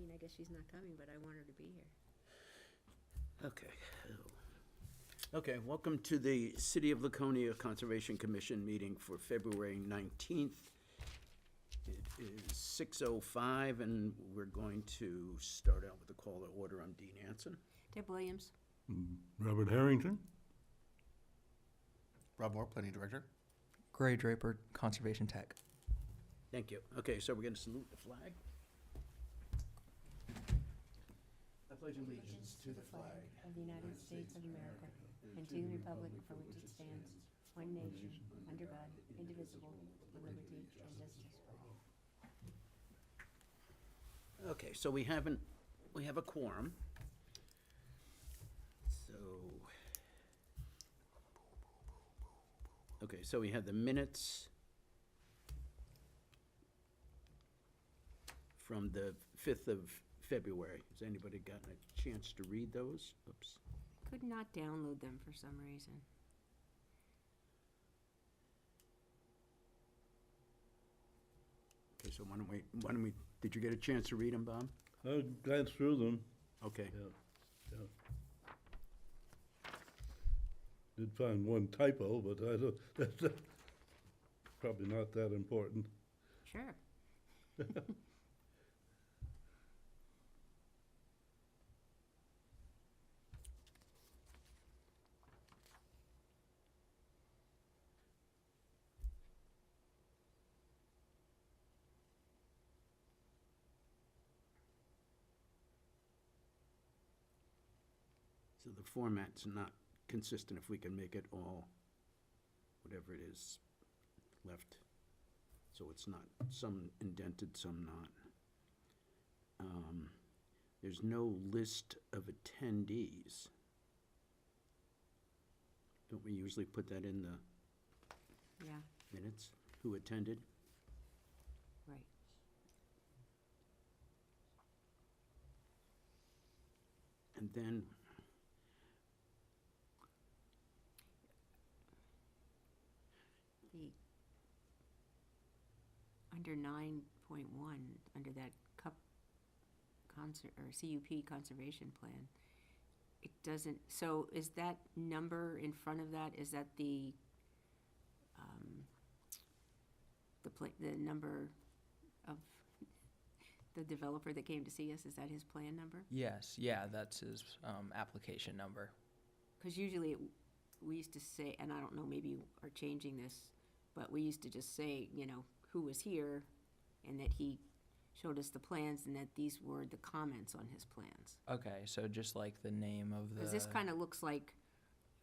mean, I guess she's not coming, but I want her to be here. Okay. Okay, welcome to the City of Laconia Conservation Commission meeting for February 19th. It is 6:05, and we're going to start out with a call to order. I'm Dean Hanson. Deb Williams. Robert Harrington. Rob Moore, Planning Director. Gray Draper, Conservation Tech. Thank you. Okay, so we're going to salute the flag. I pledge allegiance to the flag of the United States of America and to the republic for which it stands, one nation, under God, indivisible, with liberty and justice for all. Okay, so we have a quorum. So we have the minutes from the 5th of February. Has anybody gotten a chance to read those? Oops. Could not download them for some reason. Okay, so why don't we, did you get a chance to read them, Bob? I glanced through them. Okay. Yeah. Did find one typo, but I don't, that's probably not that important. Sure. So the format's not consistent if we can make it all, whatever it is, left. So it's not, some indented, some not. There's no list of attendees. Don't we usually put that in the Yeah, minutes, who attended? right. And then, The, under 9.1, under that CUP conservation plan, it doesn't, so is that number in front of that, is that the number of the developer that came to see us, is that his plan number? Yes, yeah, that's his application number. Because usually we used to say, and I don't know, maybe you are changing this, but we used to just say, who was here, and that he showed us the plans, and that these were the comments on his plans. Okay, so just like the name of the... Because this kind of looks like,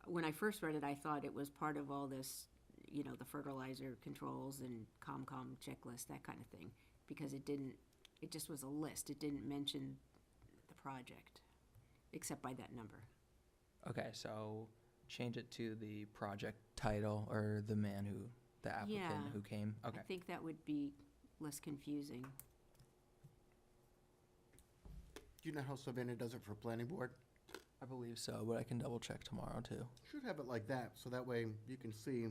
when I first read it, I thought it was part of all this, the fertilizer controls and COMCOM checklist, that kind of thing, because it just was a list. It didn't mention the project, except by that number. Okay, so change it to the project title or the applicant Yeah. who came. Okay. I think that would be less confusing. Do you know how Savannah does it for planning board? I believe so, but I can double check tomorrow too. Should have it like that, so that way you can see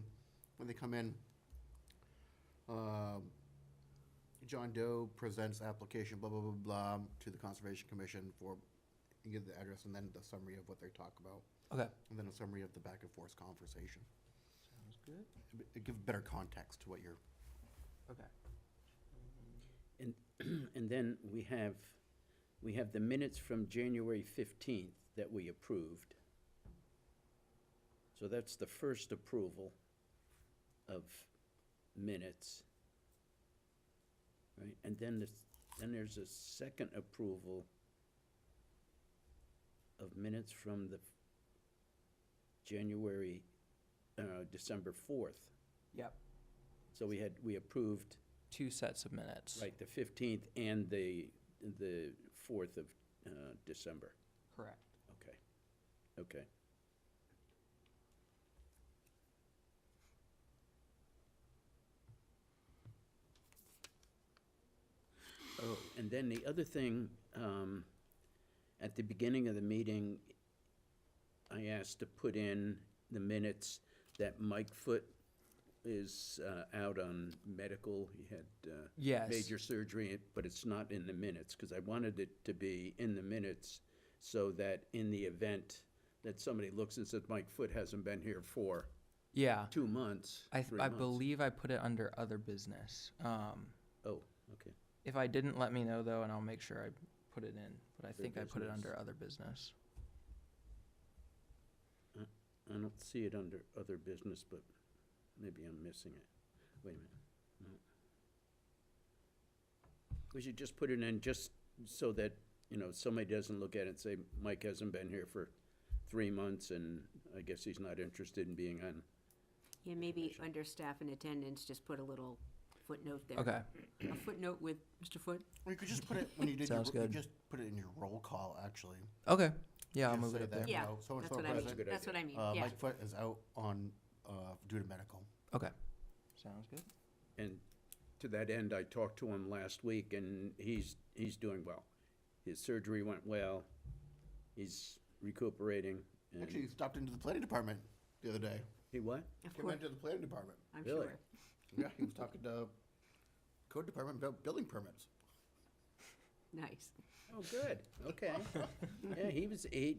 when they come in, John Doe presents application, blah, blah, blah, blah, to the Conservation Commission for, you give the address and then the summary of what they talk about, Okay. and then a summary of the back and forth conversation. Sounds good. It gives better context to what you're, Okay. and then we have the minutes from January 15th that we approved. So that's the first approval of minutes. Right, and then there's a second approval of minutes from the December 4th. Yep. So we approved, 2 sets of minutes. right, the 15th and the 4th of December. Correct. Okay. Oh, and then the other thing, at the beginning of the meeting, I asked to put in the minutes that Mike Foote is out on medical. He had Yes. major surgery, but it's not in the minutes, because I wanted it to be in the minutes so that in the event that somebody looks and says, Mike Foot hasn't been here for Yeah. 2 months, I 3 months. believe I put it under other business. Oh, okay. If I didn't, let me know though, and I'll make sure I put it in. But I Other think I put it business. under other business. I don't see it under other business, but maybe I'm missing it. Wait a minute. No. We should just put it in just so that, somebody doesn't look at it and say, Mike hasn't been here for 3 months, and I guess he's not interested in being on. Yeah, maybe under staff and attendance, just put a little footnote there. Okay. A footnote with Mr. Foot. Or you could just put it, when you did Sounds you good. just put it in your roll call, actually. Okay. Yeah, I'll Just move say it up that, there. Yeah, so-and-so that's what I mean. present, good That's what I mean, yeah. Mike Foot is out on, due to medical. Okay. Sounds good. And to that end, I talked to him last week, and he's doing well. His surgery went well. He's recuperating. And Actually, he stopped into the planning department the other day. he what? Of Came course, into the planning department. I'm Really? sure. Yeah, he was talking to code department about building permits. Nice. Oh, good. Okay. Yeah,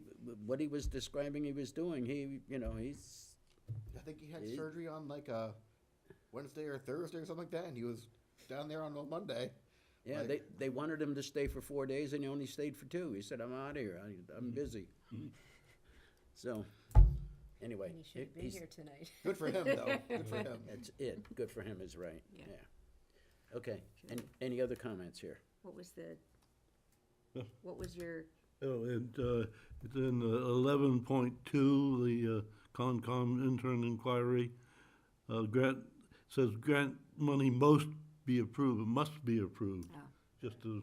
what he was describing he was doing, he's, I think he had He- surgery on like a Wednesday or Thursday or something like that, and he was down there on a Monday. yeah, Like- they wanted him to stay for 4 days, and he only stayed for 2. He said, I'm out of here. I'm busy. So, anyway. And he should have been he's- here tonight. Good for him, though. Good for him. That's it. Good for him is right. Yeah. Yeah. Okay. And any other comments here? What was the, Yeah. what was your, Oh, and it's in 11.2, the Concom intern inquiry. Grant, says grant money must be approved, oh, just a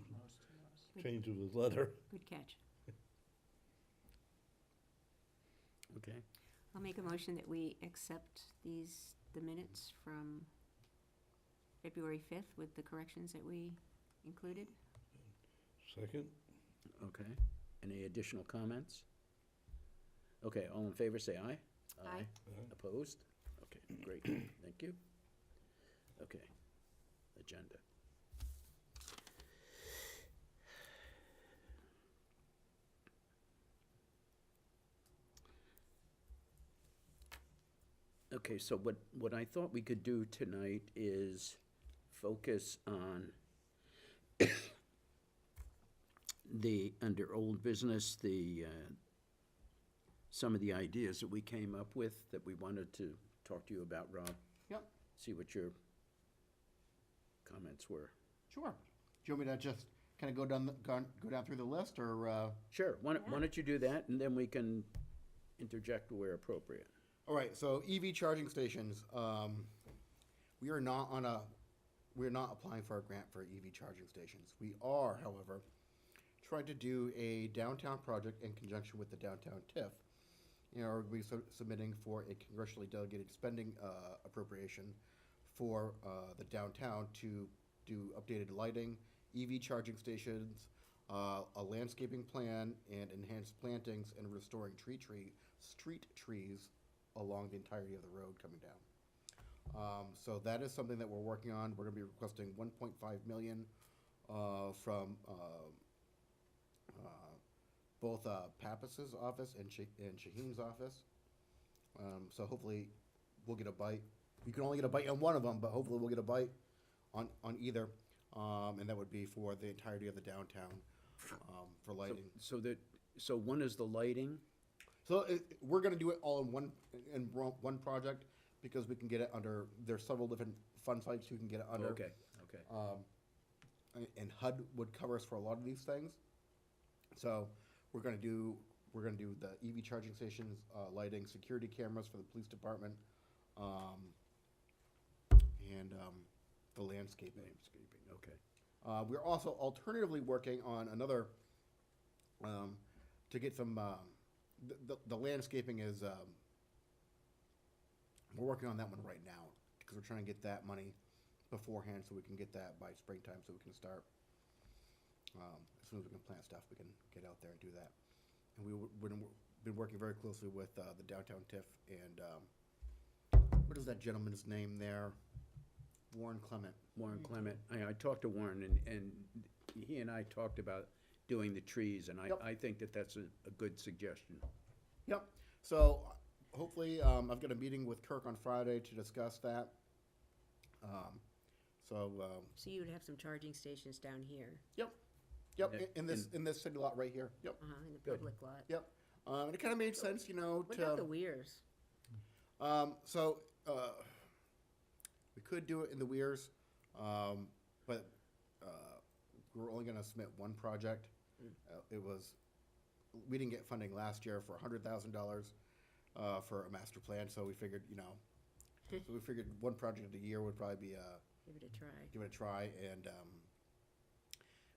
change of his letter. good catch. Okay. I'll make a motion that we accept the minutes from February 5th with the corrections that we included. Second? Okay. Any additional comments? Okay, all in favor, say aye. Aye. Opposed? Okay, great. Thank you. Okay. Agenda. Okay, so what I thought we could do tonight is focus on under old business, some of the ideas that we came up with that we wanted to talk to you about, Rob. Yep, See what your comments were. sure. Do you want me to just kind of go down through the list, or? Sure, why don't you do that, and then we can interject where appropriate. All right, so EV charging stations, we're not applying for a grant for EV charging stations. We are, however, trying to do a downtown project in conjunction with the downtown TIF. We'll be submitting for a congressionally delegated spending appropriation for the downtown to do updated lighting, EV charging stations, a landscaping plan, and enhanced plantings and restoring street trees along the entirety of the road coming down. So that is something that we're working on. We're gonna be requesting 1.5 million from both Pappas's office and Shaheen's office. So hopefully we'll get a bite. You can only get a bite on one of them, but hopefully we'll get a bite on either. And that would be for the entirety of the downtown for lighting. So one is the lighting. So we're gonna do it all in one project, because we can get it under, there's several different fund sites you can get it under. Okay. And HUD would cover us for a lot of these things. So we're gonna do the EV charging stations, lighting, security cameras for the police department, and the landscaping. Okay. We're also alternatively working on another, to get some, the landscaping is, we're working on that one right now, because we're trying to get that money beforehand, so we can get that by springtime, so we can start, as soon as we can plant stuff, we can get out there and do that. And we've been working very closely with the downtown TIF and what is that gentleman's name there? Warren Clement. Warren Clement, I talked to Warren, and he and I talked about doing the trees, and Yep. I think that that's a good suggestion. Yep. So hopefully, I've got a meeting with Kirk on Friday to discuss that. So, So you would have some charging stations down here, yep, Yeah, in this city lot right here. Yep, in the Good. public lot. yep. And it kind of made sense, you know, What to. about the weirs? So, we could do it in the Weirs, but, we're only gonna submit one project. We didn't get funding last year for $100,000, for a master plan, so we figured, you know, so we figured one project a year would probably be, Give it a try. give it a try, and,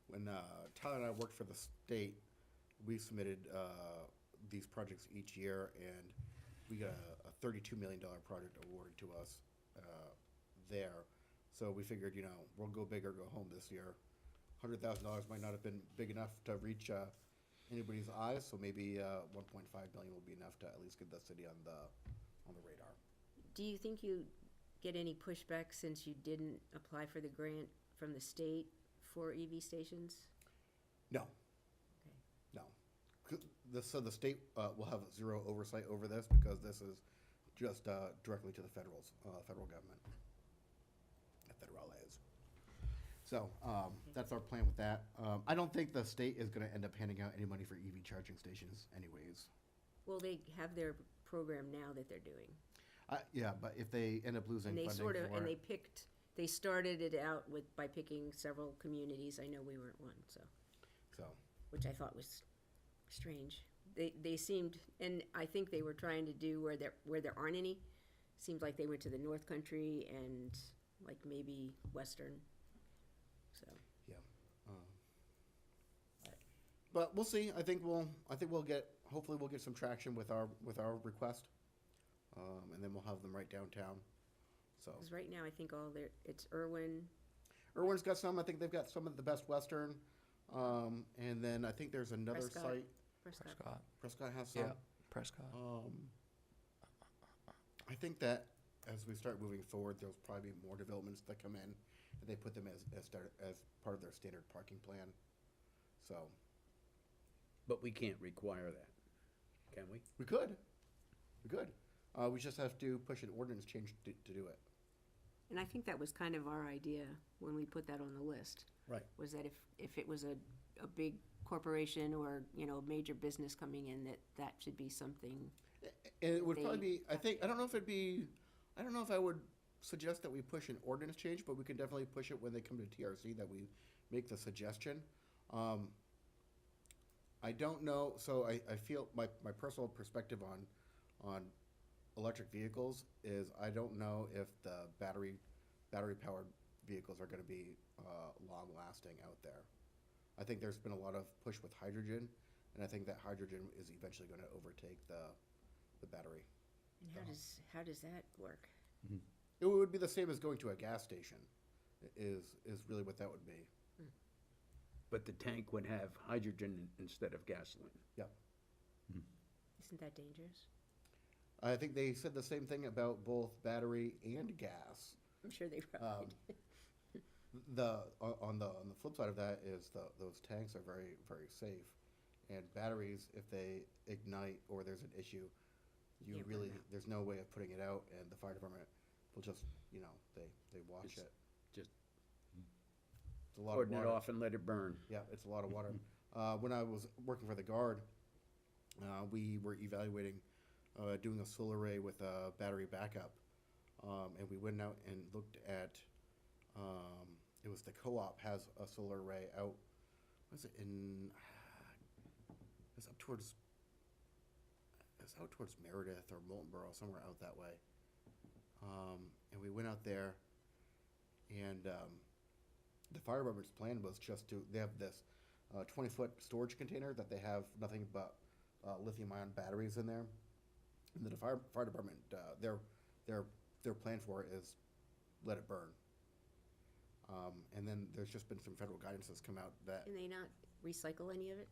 when, Tyler and I worked for the state, we submitted, these projects each year, and we got a $32 million project awarded to us, there. So we figured, you know, we'll go big or go home this year. $100,000 might not have been big enough to reach, anybody's eyes, so maybe, 1.5 million will be enough to at least get the city on the radar. Do you think you get any pushback since you didn't apply for the grant from the state for EV stations? No. Okay. No. So the state will have zero oversight over this because this is just directly to the federal government. The federal is. So that's our plan with that. I don't think the state is going to end up handing out any money for EV charging stations anyways. Well, they have their program now that they're doing. Yeah, but if they end up losing And they funding sort of, for and it, they started it out by picking several communities. I know we weren't one, so, so which I thought was strange. They seemed, and I think they were trying to do where there aren't any. Seems like they went to the North Country and like maybe Western, so. yeah. But we'll see. I think we'll get. Hopefully, we'll get some traction with our request, and then we'll have them right downtown. So Because right now, I think it's Irwin, Irwin's got some. I think they've got some of the Best Western, and then I think there's another Prescott. site. Prescott. Prescott has some. Yeah, Prescott. I think that as we start moving forward, there'll probably be more developments that come in, and they put them as part of their standard parking plan. So But we can't require that, can we? we could. We just have to push an ordinance change to do it. And I think that was kind of our idea when we put that on the list. Right. Was that if it was a big corporation or, you know, major business coming in, that should be something. And it would They probably be, have I don't know if I would suggest that we push an ordinance change, but we can definitely push it when they come to TRC, that we make the suggestion. I don't know, so I feel my personal perspective on electric vehicles is I don't know if the battery powered vehicles are gonna be, long lasting out there. I think there's been a lot of push with hydrogen, and I think that hydrogen is eventually gonna overtake the battery. And how does that work? It would be the same as going to a gas station, is really what that would be. But the tank would have hydrogen instead of gasoline. Yep. Isn't that dangerous? I think they said the same thing about both battery and gas. I'm sure they probably did. On the flip side of that is those tanks are very, very safe. And batteries, if they ignite or there's an issue, Can't burn out. there's no way of putting it out, and the fire department will just, you know, they watch It's it. just It's a lot of Cordon it water. off and let it burn. Yeah, it's a lot of water. When I was working for the Guard, we were evaluating doing a solar array with a battery backup. And we went out and looked at, it was the co-op has a solar array out, was it it's out towards Meredith or Moultonboro, somewhere out that way. And we went out there, and the fire department's plan was just they have this 20-foot storage container that they have nothing but lithium-ion batteries in there. And the fire department, their plan for it is let it burn. And then there's just been some federal guidance that's come out that Can they not recycle any of it?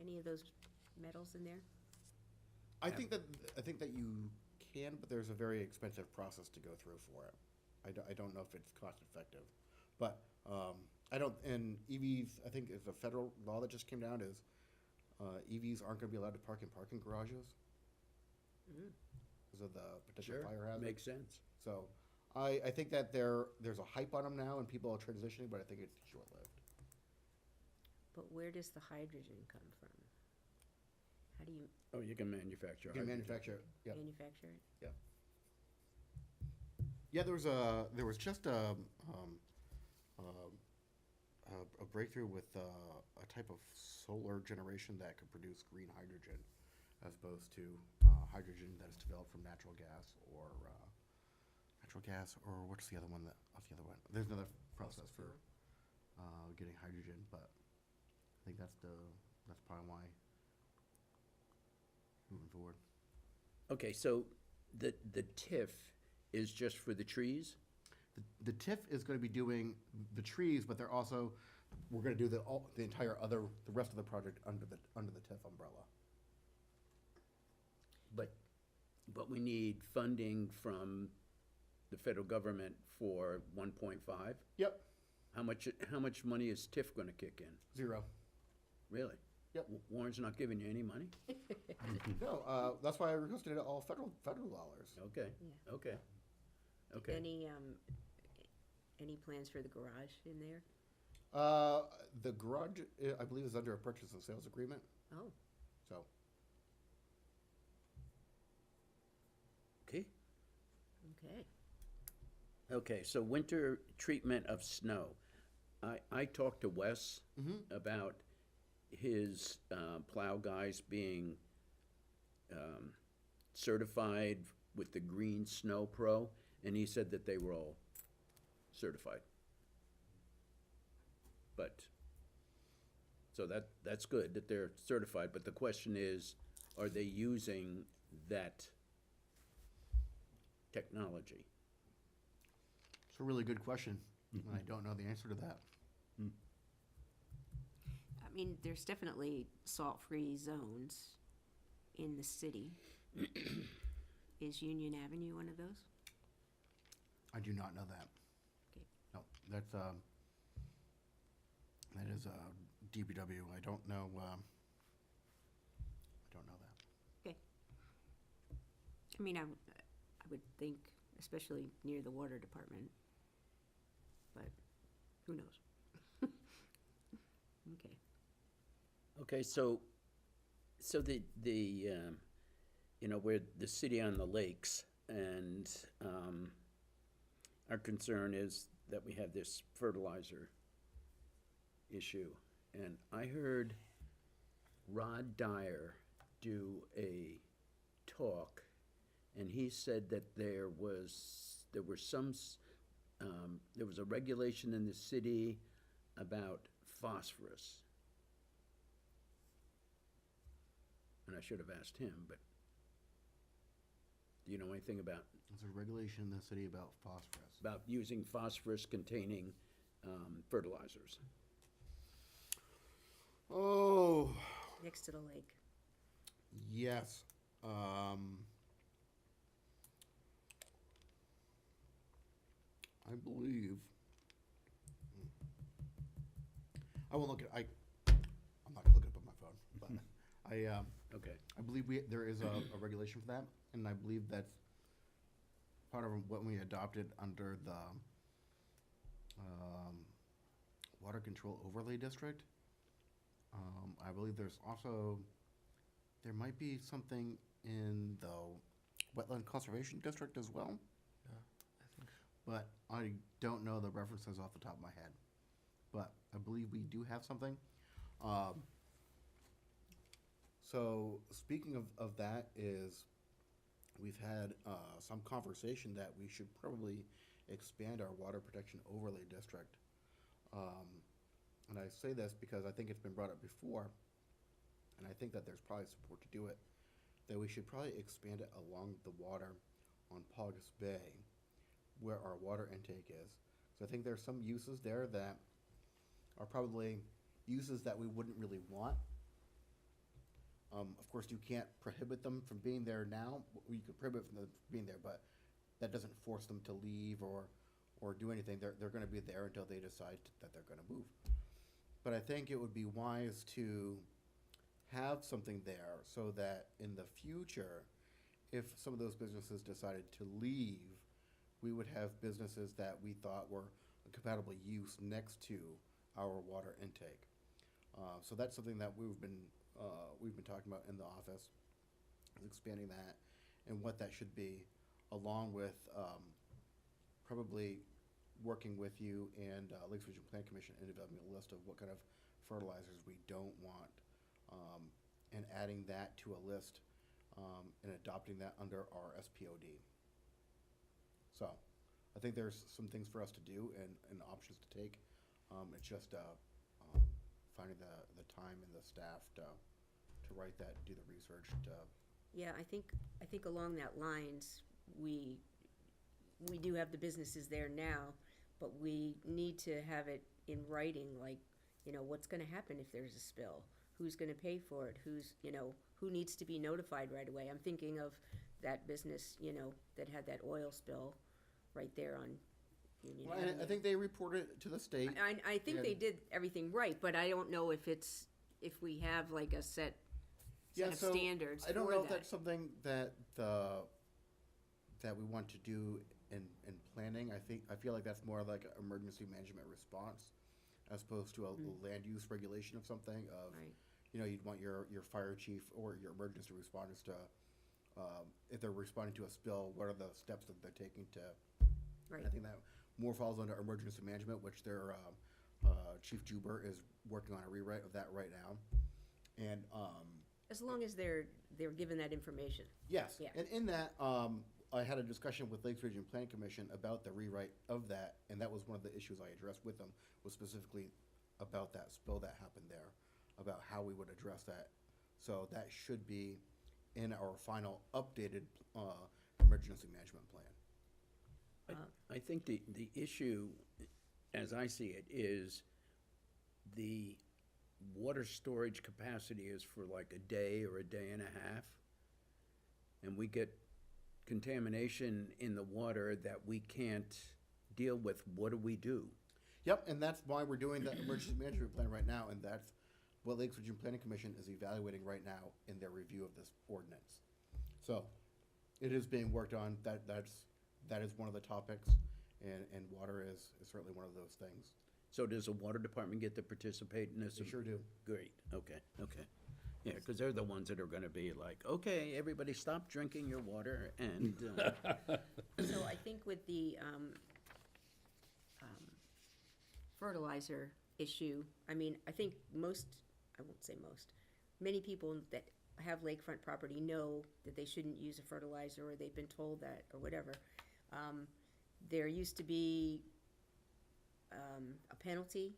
Any of those metals in there? I think that you can, but there's a very expensive process to go through for it. I don't know if it's cost effective, but I don't. And EVs, I think, is a federal law that just came down. Is EVs aren't going to be allowed to park in parking garages because of the potential Sure, fire hazard. makes sense. So I think that there's a hype on them now, and people are transitioning, but I think it's short lived. But where does the hydrogen come from? How do you Oh, you can manufacture. You can hydrogen. manufacture. Yeah. manufacture it? Yeah, there was just a breakthrough with a type of solar generation that could produce green hydrogen, as opposed to hydrogen that is developed from natural gas or what's the other one what's the other one? There's another process for getting hydrogen, but I think that's probably why moving forward. Okay, so the TIF is just for the trees? The TIF is going to be doing the trees, but we're going to do the rest of the project under the TIF umbrella. But we need funding from the federal government for 1.5? Yep, How much money is TIF gonna kick in? 0. Really? Yep. Warren's not giving you any money? No, that's why I requested it all federal dollars. Okay, Yeah. okay, okay. Any plans for the garage in there? The garage, I believe, is under a purchase and sales agreement. Oh, So Okay, okay. okay, so winter treatment of snow. I talked to Wes about his plow guys being certified with the Green Snow Pro, and he said that they were all certified. But, so that's good that they're certified, but the question is, are they using that technology? it's a really good question, and I don't know the answer to that. I mean, there's definitely salt-free zones in the city. Is Union Avenue one of those? I do not know that. Okay. No, that is DPW. I don't know. I don't know that. Okay. I mean, I would think, especially near the water department, but who knows? Okay. Okay, so the we're the city on the lakes, and our concern is that we have this fertilizer issue. And I heard Rod Dyer do a talk, and he said that there was a regulation in the city about phosphorus. And I should have asked him, but do you know anything about There's a regulation in the city about phosphorus. using phosphorus containing fertilizers? Oh, Next to the lake. yes. I believe. I won't look at. I'm not gonna look it up on my phone, but Okay, I believe there is a regulation for that, and I believe that's part of what we adopted under the Water Control Overlay District. I believe there might be something in the Wetland Conservation District as well, I think but I don't know the references off the top of my head. But I believe we do have something. So speaking of that is, we've had some conversation that we should probably expand our water protection overlay district. And I say this because I think it's been brought up before, and I think that there's probably support to do it, that we should probably expand it along the water on Paugus Bay, where our water intake is. So I think there's some uses there that are probably uses that we wouldn't really want. Of course, you can't prohibit them from being there now. You could prohibit them from being there, but that doesn't force them to leave or do anything. They're going to be there until they decide that they're going to move. But I think it would be wise to have something there so that in the future, if some of those businesses decided to leave, we would have businesses that we thought were a compatible use next to our water intake. So that's something that we've been talking about in the office, is expanding that and what that should be, along with probably working with you and Lakes Region Plan Commission in developing a list of what kind of fertilizers we don't want, and adding that to a list and adopting that under our SPOD. So I think there's some things for us to do and options to take. It's just finding the time and the staff to write that, do the research. Yeah, I think along that lines, we do have the businesses there now, but we need to have it in writing, like, you know, what's gonna happen if there's a spill? Who's gonna pay for it? Who needs to be notified right away? I'm thinking of that business, you know, that had that oil spill right there on Union Well, Avenue. I think they reported it to the state. I think Yeah. they did everything right, but I don't know if we have like a set of So standards I don't for know if that. that's something that we want to do in planning. I feel like that's more like an emergency management response as opposed to a land use regulation of something of, Right. you know, you'd want your fire chief or your emergency responders to, if they're responding to a spill, what are the steps that they're taking to, Right. I think that more falls under emergency management, which their Chief Juber is working on a rewrite of that right now. And As long as they're given that information. yes, Yeah. and in that, I had a discussion with Lakes Region Plan Commission about the rewrite of that, and that was one of the issues I addressed with them, was specifically about that spill that happened there, about how we would address that. So that should be in our final updated emergency management plan. I think the issue, as I see it, is the water storage capacity is for like a day or a day and a half. And we get contamination in the water that we can't deal with. What do we do? Yep, and that's why we're doing the emergency management plan right now, and that's what Lakes Region Planning Commission is evaluating right now in their review of this ordinance. So, it is being worked on. That is one of the topics, and water is certainly one of those things. So does the water department get to participate in this? They sure do. Great, okay. Yeah, because they're the ones that are gonna be like, okay, everybody stop drinking your water and, So I think with the fertilizer issue, I mean, I think I won't say most, many people that have lakefront property know that they shouldn't use a fertilizer, or they've been told that, or whatever. There used to be a penalty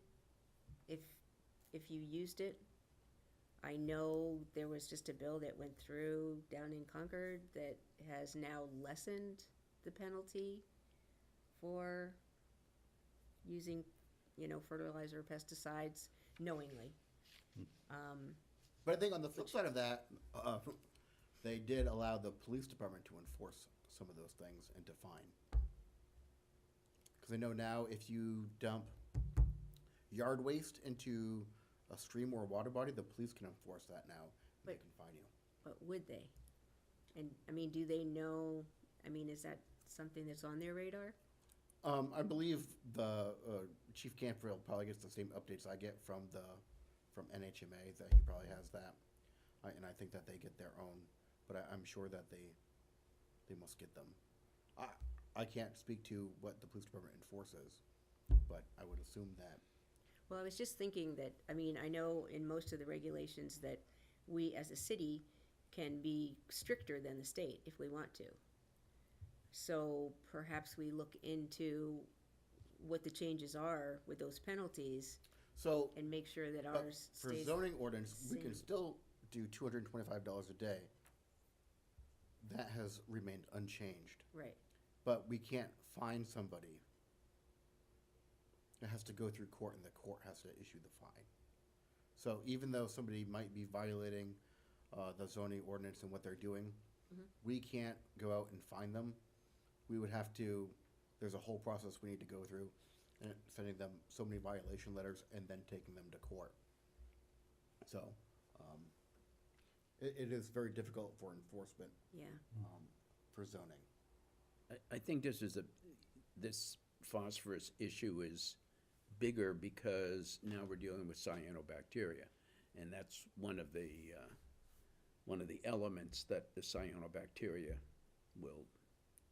if you used it. I know there was just a bill that went through down in Concord that has now lessened the penalty for using, you know, fertilizer or pesticides knowingly. But I think on the flip side of that, they did allow the police department to enforce some of those things and to fine. Because I know now if you dump yard waste into a stream or a water body, the police can enforce that now. And they But- can fine you. But would they? And, I mean, do they know, I mean, is that something that's on their radar? I believe the Chief Canfield probably gets the same updates I get from NHMA, that he probably has that. And I think that they get their own, but I'm sure that they must get them. I can't speak to what the police department enforces, but I would assume that. Well, I was just thinking that, I mean, I know in most of the regulations that we as a city can be stricter than the state if we want to. So perhaps we look into what the changes are with those penalties So, and make sure that but ours for stays. zoning ordinance, we can same. still do $225 a day. That has remained unchanged. Right, But we can't fine somebody. It has to go through court, and the court has to issue the fine. So even though somebody might be violating the zoning ordinance and what they're doing. We can't go out and find them. We would have to, there's a whole process we need to go through, and sending them so many violation letters and then taking them to court. So, it is very difficult for enforcement, Yeah, for zoning. I think this phosphorus issue is bigger because now we're dealing with cyanobacteria. And that's one of the elements that the cyanobacteria will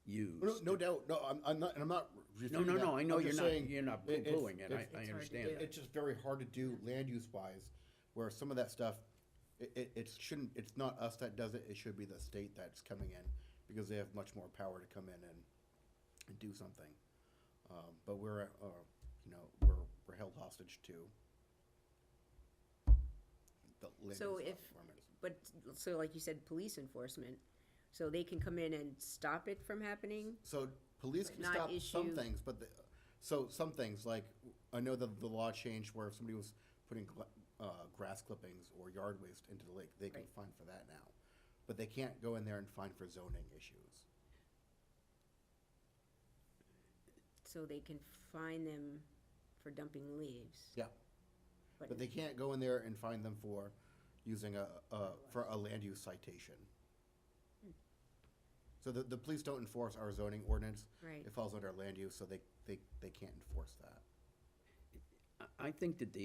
use. No doubt, no, I'm not No, refuting no, that. no, I know I'm you're just not, saying you're not it- it's- poo-pooing it, it's- I hard to understand do. that. It's just very hard to do land use wise, where some of that stuff, it shouldn't, it's not us that does it, it should be the state that's coming in, because they have much more power to come in and do something. But we're, you know, we're held hostage to the land So use if- requirements. but, so like you said, police enforcement, so they can come in and stop it from happening? So police But can not stop some issue- things, but so some things, like, I know that the law changed where if somebody was putting grass clippings or yard waste into the lake, they can Right. fine for that now. But they can't go in there and fine for zoning issues. So they can fine them for dumping leaves? Yeah. But they can't go in there and fine them for using for a land use citation. So the police don't enforce our zoning ordinance. Right. It falls under land use, so they can't enforce that. I think that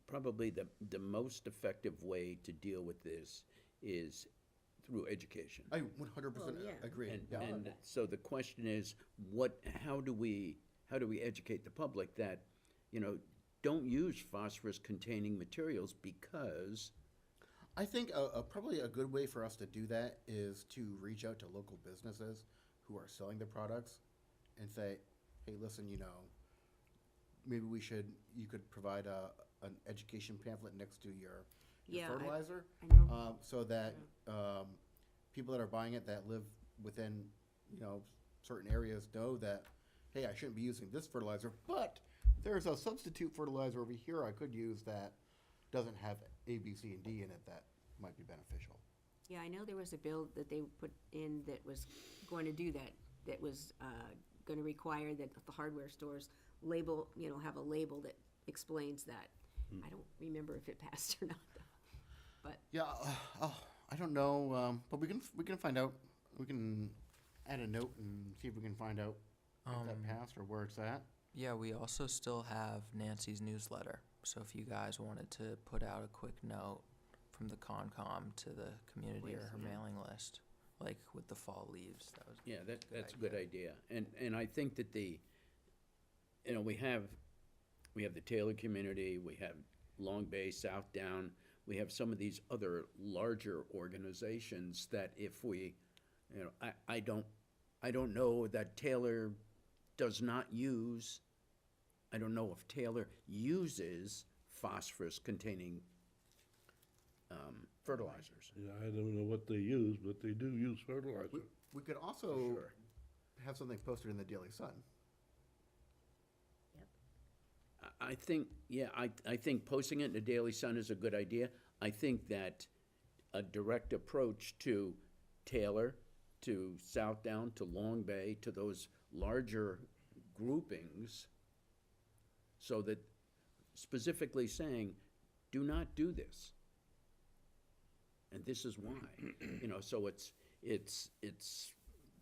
probably the most effective way to deal with this is through education. I 100% Well, yeah. agree. And, Yeah. and so the question is, how do we educate the public that, don't use phosphorus-containing materials because, I think probably a good way for us to do that is to reach out to local businesses who are selling the products and say, hey, listen, maybe you could provide an education pamphlet next to your Yeah, fertilizer. I know. So that people that are buying it that live within, certain areas know that, hey, I shouldn't be using this fertilizer, but there's a substitute fertilizer over here I could use that doesn't have A, B, C, and D in it that might be beneficial. Yeah, I know there was a bill that they put in that was going to do that, that was going to require that the hardware stores label, have a label that explains that. I don't remember if it passed or not, though. But, Yeah, I don't know, but we can find out. We can add a note and see if we can find out if that passed or where it's at. Yeah, we also still have Nancy's newsletter. So if you guys wanted to put out a quick note from the Concom to the community or her Please, yeah. mailing list, like with the fall leaves, that was yeah, that's a good idea. And I think that we have the Taylor community, we have Long Bay, South Down, we have some of these other larger organizations that if we, I don't know that Taylor does not use, I don't know if Taylor uses phosphorus-containing fertilizers. Yeah, I don't know what they use, but they do use fertilizer. We could also Sure. have something posted in the Daily Sun. I think, yeah, I think posting it in the Daily Sun is a good idea. I think that a direct approach to Taylor, to South Down, to Long Bay, to those larger groupings, so that specifically saying, do not do this. And this is why, so it's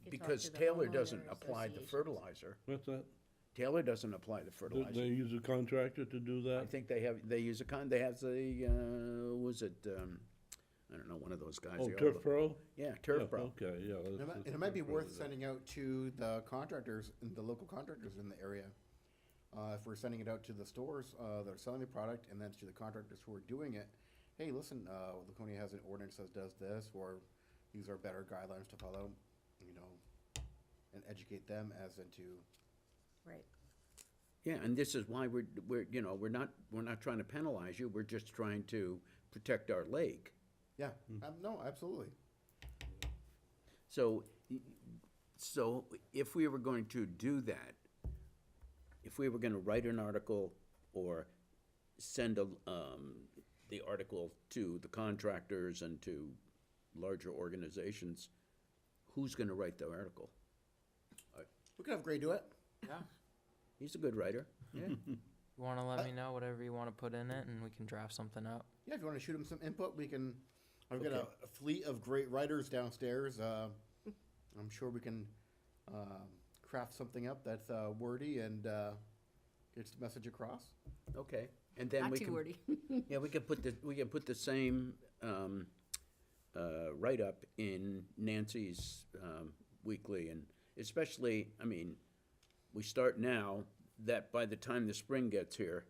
talk because to the Taylor homeowner doesn't apply the associations. fertilizer. What's that? Taylor doesn't apply the Do fertilizer. they use a contractor to do I that? think they use they have I don't know, one of those guys. Oh, they all Turf look- Pro? Yeah, Turf Yeah, Pro. Okay, yeah. And it might be worth sending out to the contractors, the local contractors in the area. If we're sending it out to the stores that are selling the product, and then to the contractors who are doing it, hey, listen, Laconia has an ordinance that does this, or these are better guidelines to follow, and educate them as into, right. Yeah, and this is why we're not trying to penalize you, we're just trying to protect our lake. yeah, no, absolutely. So if we were going to do that, if we were gonna write an article or send the article to the contractors and to larger organizations, who's gonna write the article? We could have Gray do it. Yeah. He's a good writer, yeah. You wanna let me know whatever you wanna put in it, and we can draft something up. Yeah, if you want to shoot him some input, we can. I've got Okay. a fleet of great writers downstairs. I'm sure we can craft something up that's wordy and gets the message across. Okay, and then Not we too can. wordy. Yeah, we can put the same, write-up in Nancy's, weekly, and especially, I mean, we start now, that by the time the spring gets here,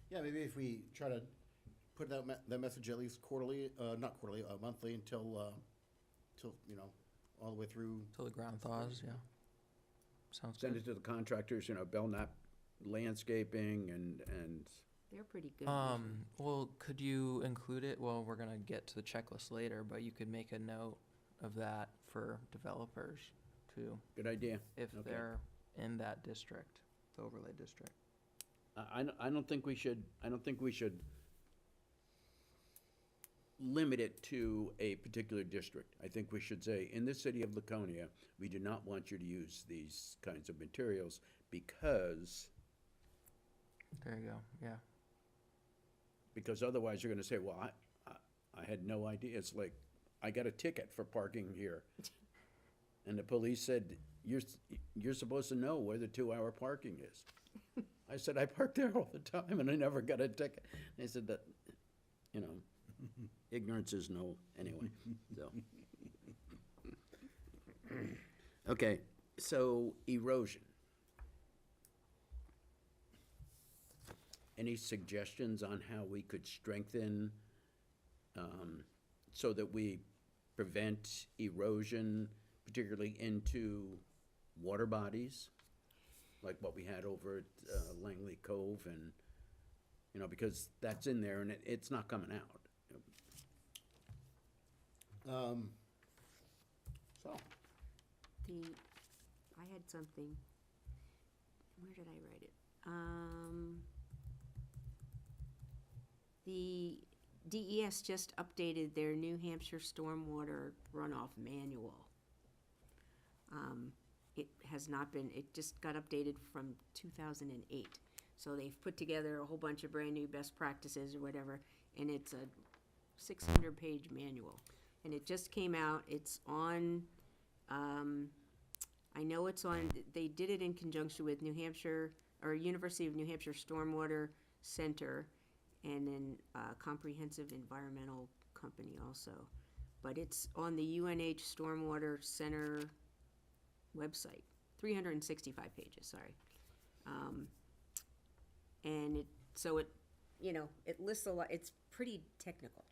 Yeah, maybe if we try to put that message at least quarterly, not quarterly, monthly until all the way through. Till the ground thaws, yeah. Sounds send good. it to the contractors, Belknap Landscaping and, They're pretty good. Well, could you include it? Well, we're gonna get to the checklist later, but you could make a note of that for developers too, good idea. if Okay. they're in that district, the overlay district. I don't think we should limit it to a particular district. I think we should say, in the city of Laconia, we do not want you to use these kinds of materials because There you go, yeah. otherwise you're gonna say, well, I had no idea. It's like, I got a ticket for parking here. And the police said, you're supposed to know where the 2-hour parking is. I said, I park there all the time and I never got a ticket. They said that, ignorance is no, anyway, so. Okay, so erosion. Any suggestions on how we could strengthen, so that we prevent erosion, particularly into water bodies? Like what we had over at Langley Cove and, because that's in there and it's not coming out. So I had something, where did I write it? The DES just updated their New Hampshire stormwater runoff manual. It has not been, it just got updated from 2008. So they've put together a whole bunch of brand-new best practices or whatever, and it's a 600-page manual. And it just came out, it's on, I know it's on, they did it in conjunction with New Hampshire, or University of New Hampshire Stormwater Center, and then Comprehensive Environmental Company also. But it's on the UNH Stormwater Center website, 365 pages, sorry. And it lists a lot, it's pretty technical.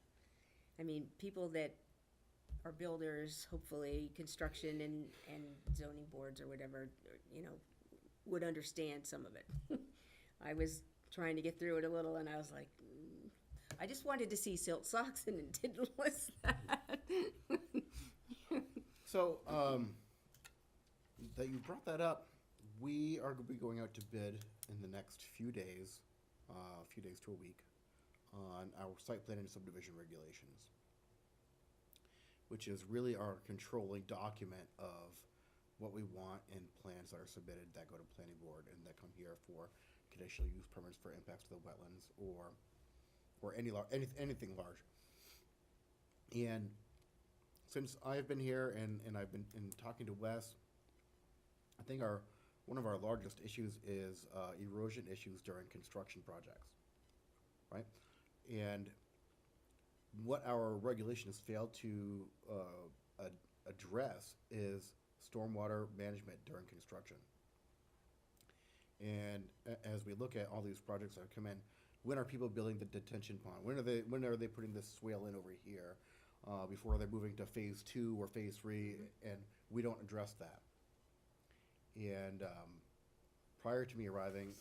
I mean, people that are builders, hopefully, construction and zoning boards or whatever, would understand some of it. I was trying to get through it a little and I was like, I just wanted to see silt socks and it didn't list that. So, that you brought that up, we are going to be going out to bid in the next few days to a week, on our site plan and subdivision regulations, which is really our controlling document of what we want in plans that are submitted that go to planning board and that come here for conditional use permits for impacts to the wetlands or anything large. And since I've been here and I've been talking to Wes, I think one of our largest issues is erosion issues during construction projects, right? And what our regulations fail to address is stormwater management during construction. And as we look at all these projects that come in, when are people building the detention pond? When are they putting this swale in over here before they're moving to phase 2 or phase 3? And we don't address that. And prior to me arriving,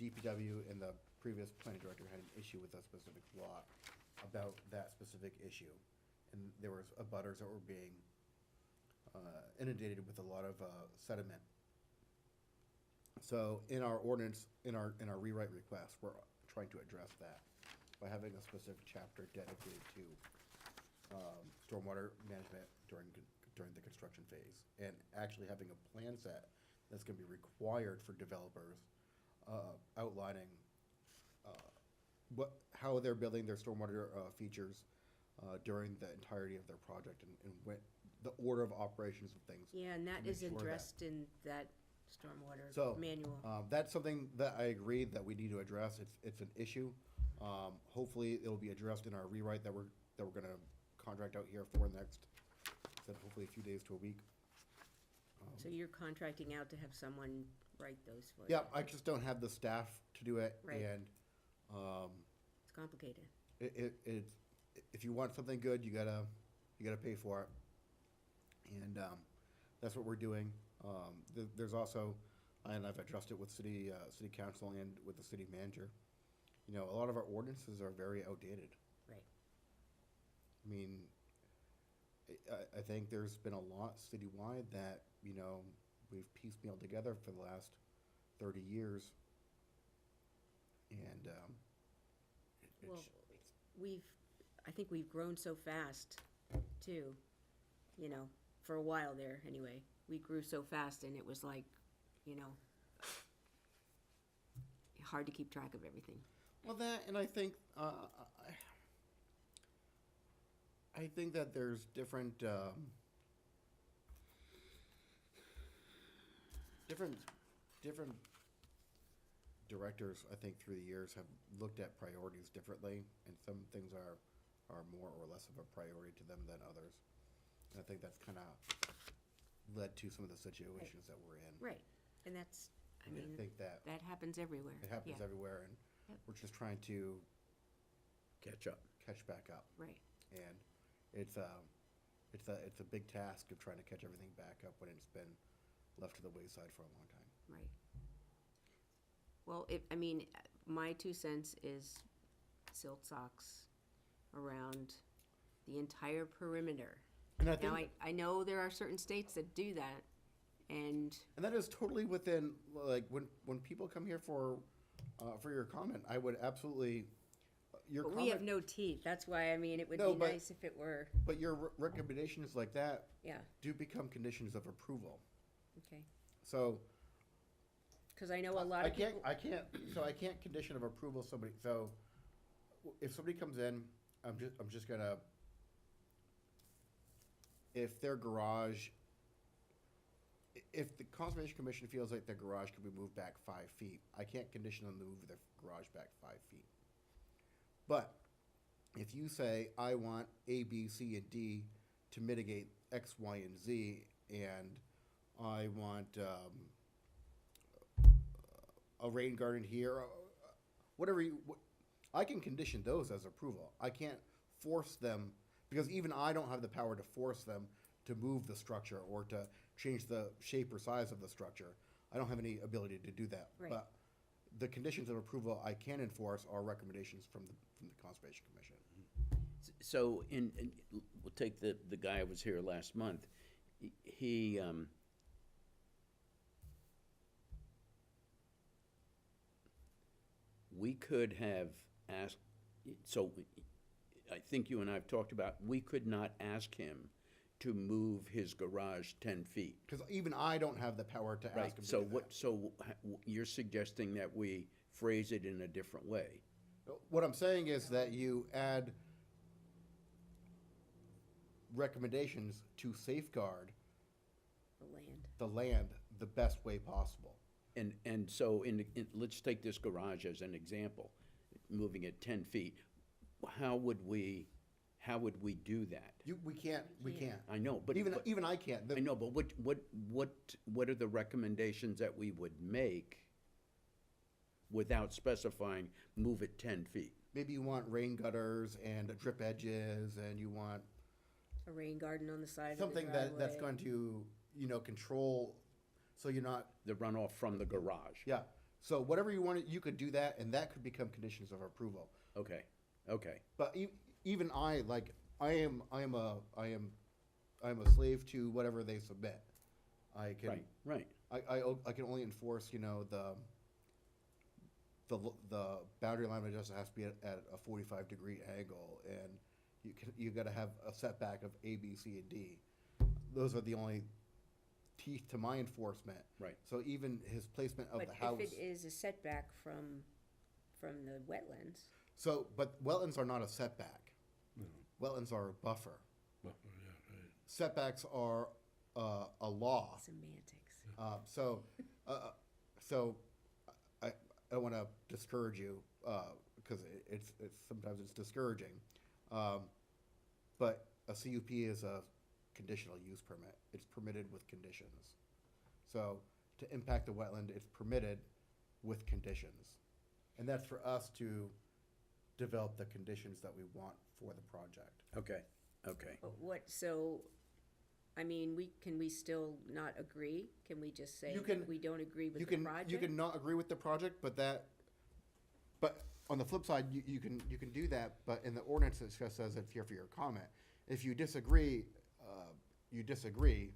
DPW and the previous planning director had an issue with a specific lot about that specific issue. And there was abutters that were being inundated with a lot of sediment. So in our ordinance, in our rewrite request, we're trying to address that by having a specific chapter dedicated to stormwater management during the construction phase, and actually having a plan set that's gonna be required for developers, outlining, how they're building their stormwater, features, during the entirety of their project, and when, the order of operations of things. Yeah, and that make is sure that- addressed in that stormwater So, manual. That's something that I agree that we need to address. It's an issue. Hopefully, it'll be addressed in our rewrite that we're gonna contract out here for next, said hopefully a few days to a week. So you're contracting out to have someone write those for you? Yeah, I just don't have the staff to do it, Right. and, It's complicated. if you want something good, you gotta pay for it. And, that's what we're doing. There's also, and I've addressed it with city council and with the city manager, you know, a lot of our ordinances are very outdated. Right. I mean, I think there's been a lot citywide that, you know, we've piecemealed together for the last 30 years. And, Well, I think we've grown so fast, too, you know, for a while there, anyway. We grew so fast, and it was like, you know, hard to keep track of everything. well, that, and I think, I think that there's different, different directors, I think, through the years have looked at priorities differently, and some things are more or less of a priority to them than others. And I think that's kind of led to some of the situations that we're in. Right, and that's, I And mean, I think that that happens everywhere. it happens Yeah, everywhere, and Yep. we're just trying to Catch up. catch back up. Right, And it's a big task of trying to catch everything back up when it's been left to the wayside for a long time. right. Well, I mean, my 2 cents is silt socks around the entire perimeter. And I Now, think, I know there are certain states that do that, and, and that is totally within, like, when people come here for your comment, I would absolutely, your but we have comment, no teeth. That's why, I mean, it would No, be but- nice if it were, but your recommendations like that yeah, do become conditions of approval. okay. So, Because I know a lot of people. I can't condition of approval somebody, so if somebody comes in, I'm just gonna, if their garage, if the Conservation Commission feels like their garage could be moved back 5 feet, I can't condition them to move their garage back 5 feet. But if you say, I want A, B, C, and D to mitigate X, Y, and Z, and I want, a rain garden here, whatever I can condition those as approval. I can't force them, because even I don't have the power to force them to move the structure or to change the shape or size of the structure. I don't have any ability to do that. Right. But the conditions of approval I can enforce are recommendations from the Conservation Commission. So we'll take the guy who was here last month. He, we could have asked, so I think you and I have talked about, we could not ask him to move his garage 10 feet. Because even I don't have the power to Right, ask him to so do that. you're suggesting that we phrase it in a different way? What I'm saying is that you add recommendations to safeguard The land. the land the best way possible. And so let's take this garage as an example, moving it 10 feet. How would we do that? We can't. I know, but. Even I can't. I know, but what are the recommendations that we would make without specifying, move it 10 feet? Maybe you want rain gutters and drip edges, and you want A rain garden on the side of the something driveway. that's going to, control, so you're not, The runoff from the garage? yeah. So whatever you wanted, you could do that, and that could become conditions of approval. Okay. But even I, like, I am a slave to whatever they submit. I can, Right. I can only enforce, the boundary line adjustment has to be at a 45-degree angle, and, you gotta have a setback of A, B, C, and D. Those are the only teeth to my enforcement. Right. So even his placement of But the house. if it is a setback from the wetlands, So, but wetlands are not a setback. Wetlands are a buffer. Setbacks are a law. semantics. So I don't want to discourage you because it's sometimes it's discouraging. But a CUP is a conditional use permit. It's permitted with conditions. So to impact the wetland, it's permitted with conditions. And that's for us to develop the conditions that we want for the project. Okay, okay. But I mean, can we still not agree? Can we just say You can- we don't agree with You the can, project? you can not agree with the project, but on the flip side, you can do that, but in the ordinance, it just says it's here for your comment. If you disagree, you disagree,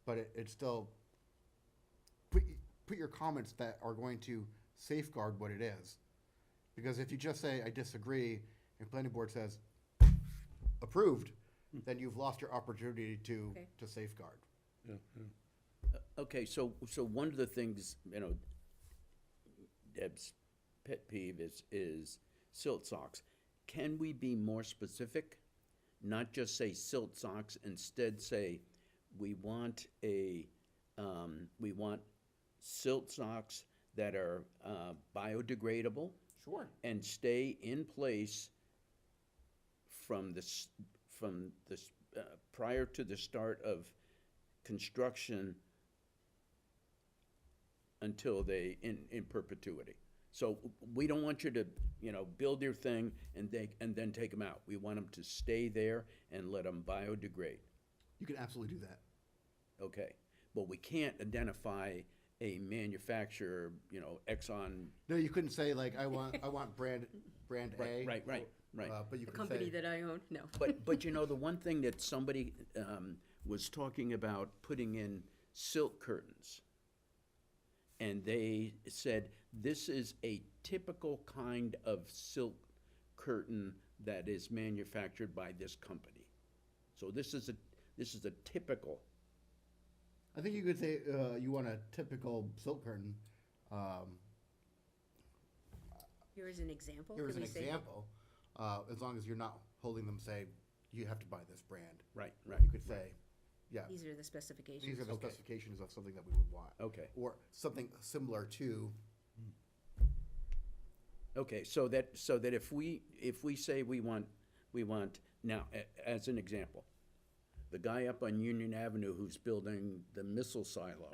but it's still, put your comments that are going to safeguard what it is. Because if you just say, I disagree, and planning board says, approved, then you've lost your opportunity to Okay. safeguard. Okay, so one of the things, Deb's pet peeve is silt socks. Can we be more specific? Not just say silt socks, instead say, we want silt socks that are biodegradable Sure. and stay in place from prior to the start of construction until in perpetuity. So we don't want you to, build your thing and then take them out. We want them to stay there and let them biodegrade, You can absolutely do that. okay? But we can't identify a manufacturer, Exxon. No, you couldn't say like, I want brand A. Right. But you The could company say, that I own, no. But the one thing that somebody was talking about putting in silk curtains. And they said, this is a typical kind of silk curtain that is manufactured by this company. So this is a typical, I think you could say, you want a typical silk curtain. Here is an example. Here is Can an we say- example, as long as you're not holding them, say, you have to buy this brand. right. You could say, yeah, These are the specifications. these are the Okay. specifications of something that we would want. Okay. Or something similar to, Okay, so that if we say we want, now, as an example, the guy up on Union Avenue who's building the missile silo,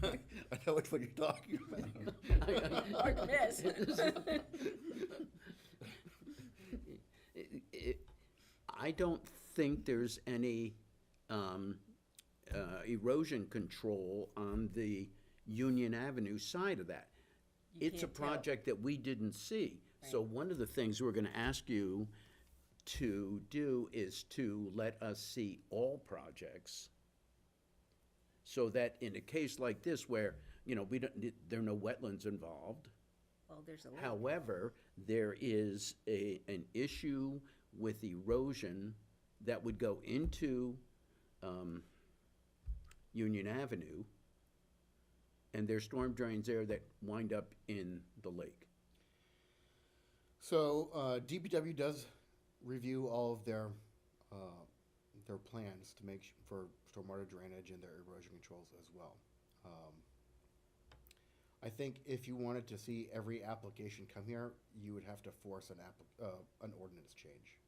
I know which one you're talking about. Or this. I don't think there's any erosion control on the Union Avenue side of that. You It's a can't tell. project that we didn't see. So Right. one of the things we're gonna ask you to do is to let us see all projects, so that in a case like this where, there are no wetlands involved. Well, there's a lake. However, there is an issue with erosion that would go into Union Avenue, and there's storm drains there that wind up in the lake. So, DPW does review all of their plans to make, for stormwater drainage and their erosion controls as well. I think if you wanted to see every application come here, you would have to force an ordinance change.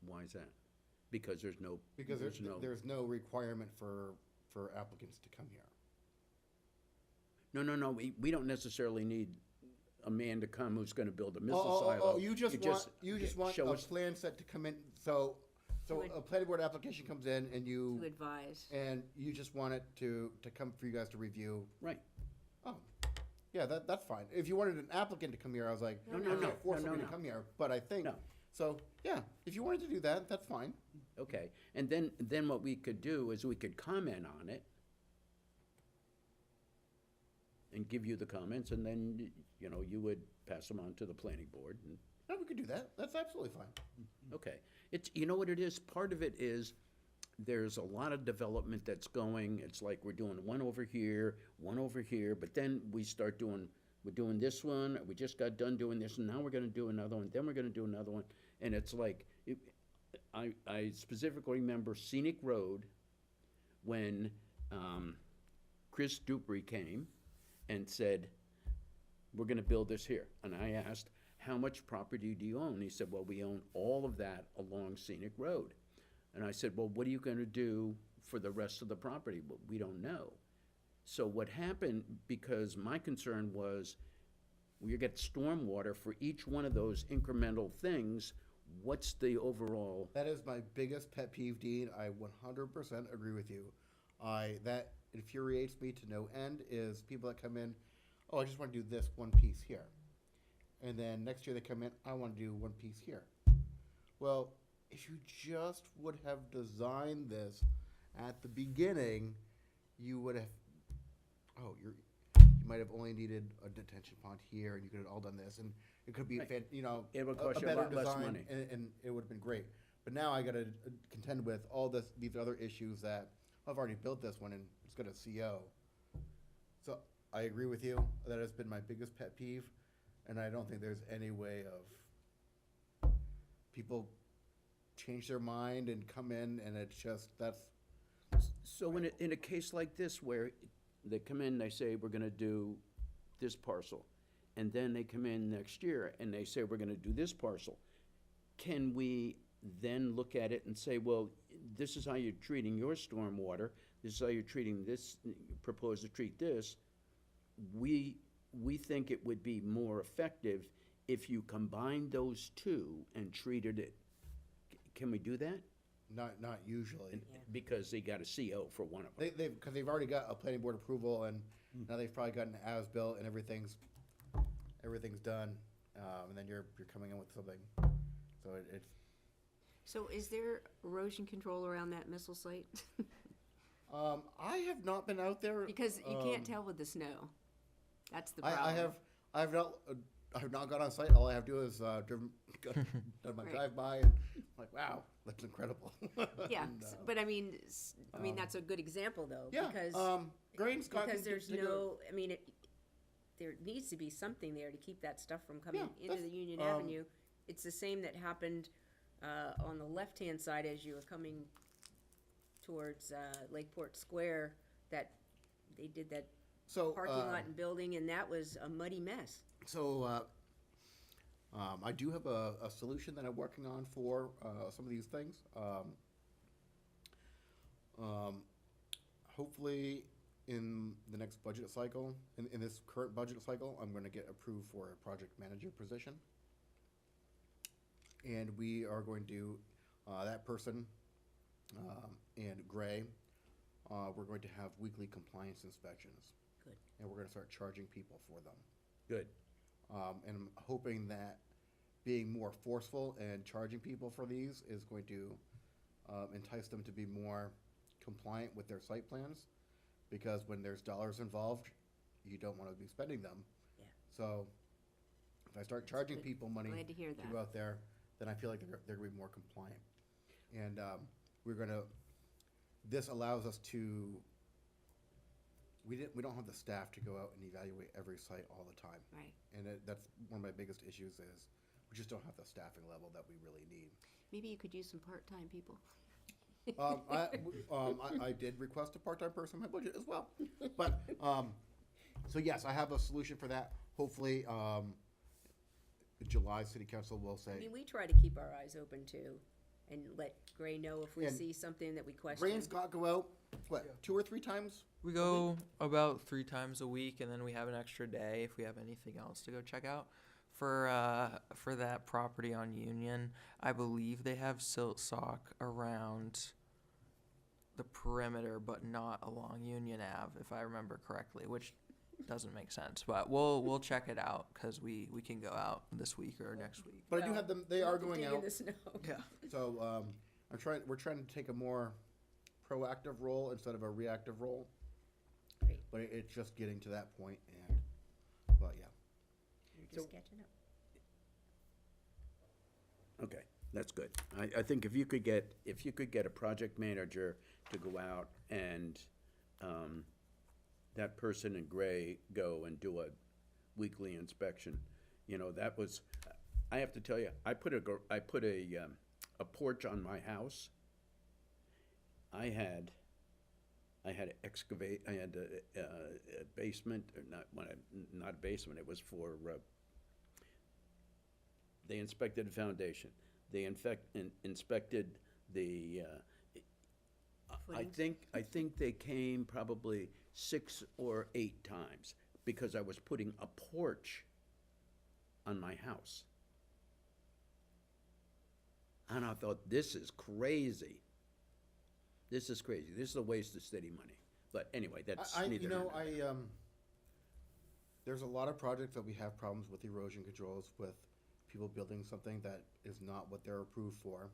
Why is that? Because there's no. Because there's no requirement for applicants to come here. No, we don't necessarily need a man to come who's gonna build a missile Oh, silo. you just want show a us- plan set to come in, so a planning board application comes in and To you advise. want it to come for you guys to review. Right, Oh, yeah, that's fine. If you wanted an applicant to come here, I was like, No, I no, can't force no, somebody no. to come here, but I think, No. so, yeah, if you wanted to do that, that's fine. okay. And then what we could do is we could comment on it. and give you the comments, and then, you know, you would pass them on to the planning board, and, No, we could do that. That's absolutely fine. okay. It's, you know what it is? Part of it is, there's a lot of development that's going, it's like we're doing one over here, but then we start doing, we're doing this one, we just got done doing this, and now we're gonna do another one, then we're gonna do another one, and it's like, I specifically remember Scenic Road, when, Chris Dupree came and said, we're gonna build this here, and I asked, how much property do you own? He said, well, we own all of that along Scenic Road. And I said, well, what are you gonna do for the rest of the property? Well, we don't know. So what happened, because my concern was, you get stormwater for each one of those incremental things, what's the overall? That is my biggest pet peeve, Dean. I 100% agree with you. That infuriates me to no end is people that come in, oh, I just want to do this one piece here. And then next year they come in, I want to do one piece here. Well, if you just would have designed this at the beginning, you would have, you might have only needed a detention pond here, and you could have all done this, and it could be, Right. you know, It would a cost you a better lot less design, money. and it would have been great. But now I got to contend with all these other issues that I've already built this one, and it's got a CO. So I agree with you. That has been my biggest pet peeve, and I don't think there's any way of people change their mind and come in, and it's just, that's, So in a case like this, where they come in, they say, we're gonna do this parcel, and then they come in next year and they say, we're gonna do this parcel, can we then look at it and say, well, this is how you're treating your stormwater, this is how you're treating this, propose to treat this, we think it would be more effective if you combine those two and treated it. Can we do that? not usually. Because they got a CO for one of them. Because they've already got a planning board approval, and now they've probably got an as-built, and everything's done, and then you're coming in with something. So it's, So is there erosion control around that missile site? I have not been out there. Because you can't tell with the snow. That's the I problem. have not gone on site. All I have to do is done my Right. drive-by, and I'm like, wow, that's incredible. Yeah, And, but I mean, that's a good example though, yeah, because, Grain Scott because can there's take a- no, I mean, there needs to be something there to keep that stuff from coming Yeah, into the that's, Union Avenue. It's the same that happened, on the left-hand side as you were coming towards, Lakeport Square, that they did that so parking lot and building, and that was a muddy mess. So, I do have a solution that I'm working on for some of these things. Hopefully, in the next budget cycle, in this current budget cycle, I'm going to get approved for a project manager position. And we are going to, that person and Gray, we're going to have weekly compliance inspections. Good. And we're going to start charging people for them. Good. And I'm hoping that being more forceful and charging people for these is going to entice them to be more compliant with their site plans, because when there's dollars involved, you don't want to be spending them. Yeah. So if I start charging good. people money Glad to hear to that. go out there, then I feel like they're going to be more compliant. And this allows us to, we don't have the staff to go out and evaluate every site all the time. Right. And that's one of my biggest issues is we just don't have the staffing level that we really need. Maybe you could use some part-time people. I did request a part-time person in my budget as well. But, so yes, I have a solution for that. Hopefully, in July, City Council will I say, mean, we try to keep our eyes open too, and let Gray know if we And see something that we question. Ray and Scott go out, what, 2 or 3 times? We go about 3 times a week, and then we have an extra day if we have anything else to go check out. For that property on Union, I believe they have silt sock around the perimeter, but not along Union Ave, if I remember correctly, which doesn't make sense. But we'll check it out because we can go out this week or next week. But I do Well, have them, they are going Dig out. in the snow. Yeah. So, we're trying to take a more proactive role instead of a reactive role. Great. but it's just getting to that point, and, but yeah. You're So- just catching up. Okay, that's good. I think if you could get a project manager to go out and, that person in gray go and do a weekly inspection, you know, that was, I have to tell you, I put a porch on my house. I had to excavate, I had a basement, or not a basement, it was for, they inspected the foundation. They inspected the, Footings? I think they came probably 6 or 8 times because I was putting a porch on my house. And I thought, this is crazy. This is crazy. This is a waste of city money. But anyway, that's neither here nor there. There's a lot of projects that we have problems with erosion controls, with people building something that is not what they're approved for,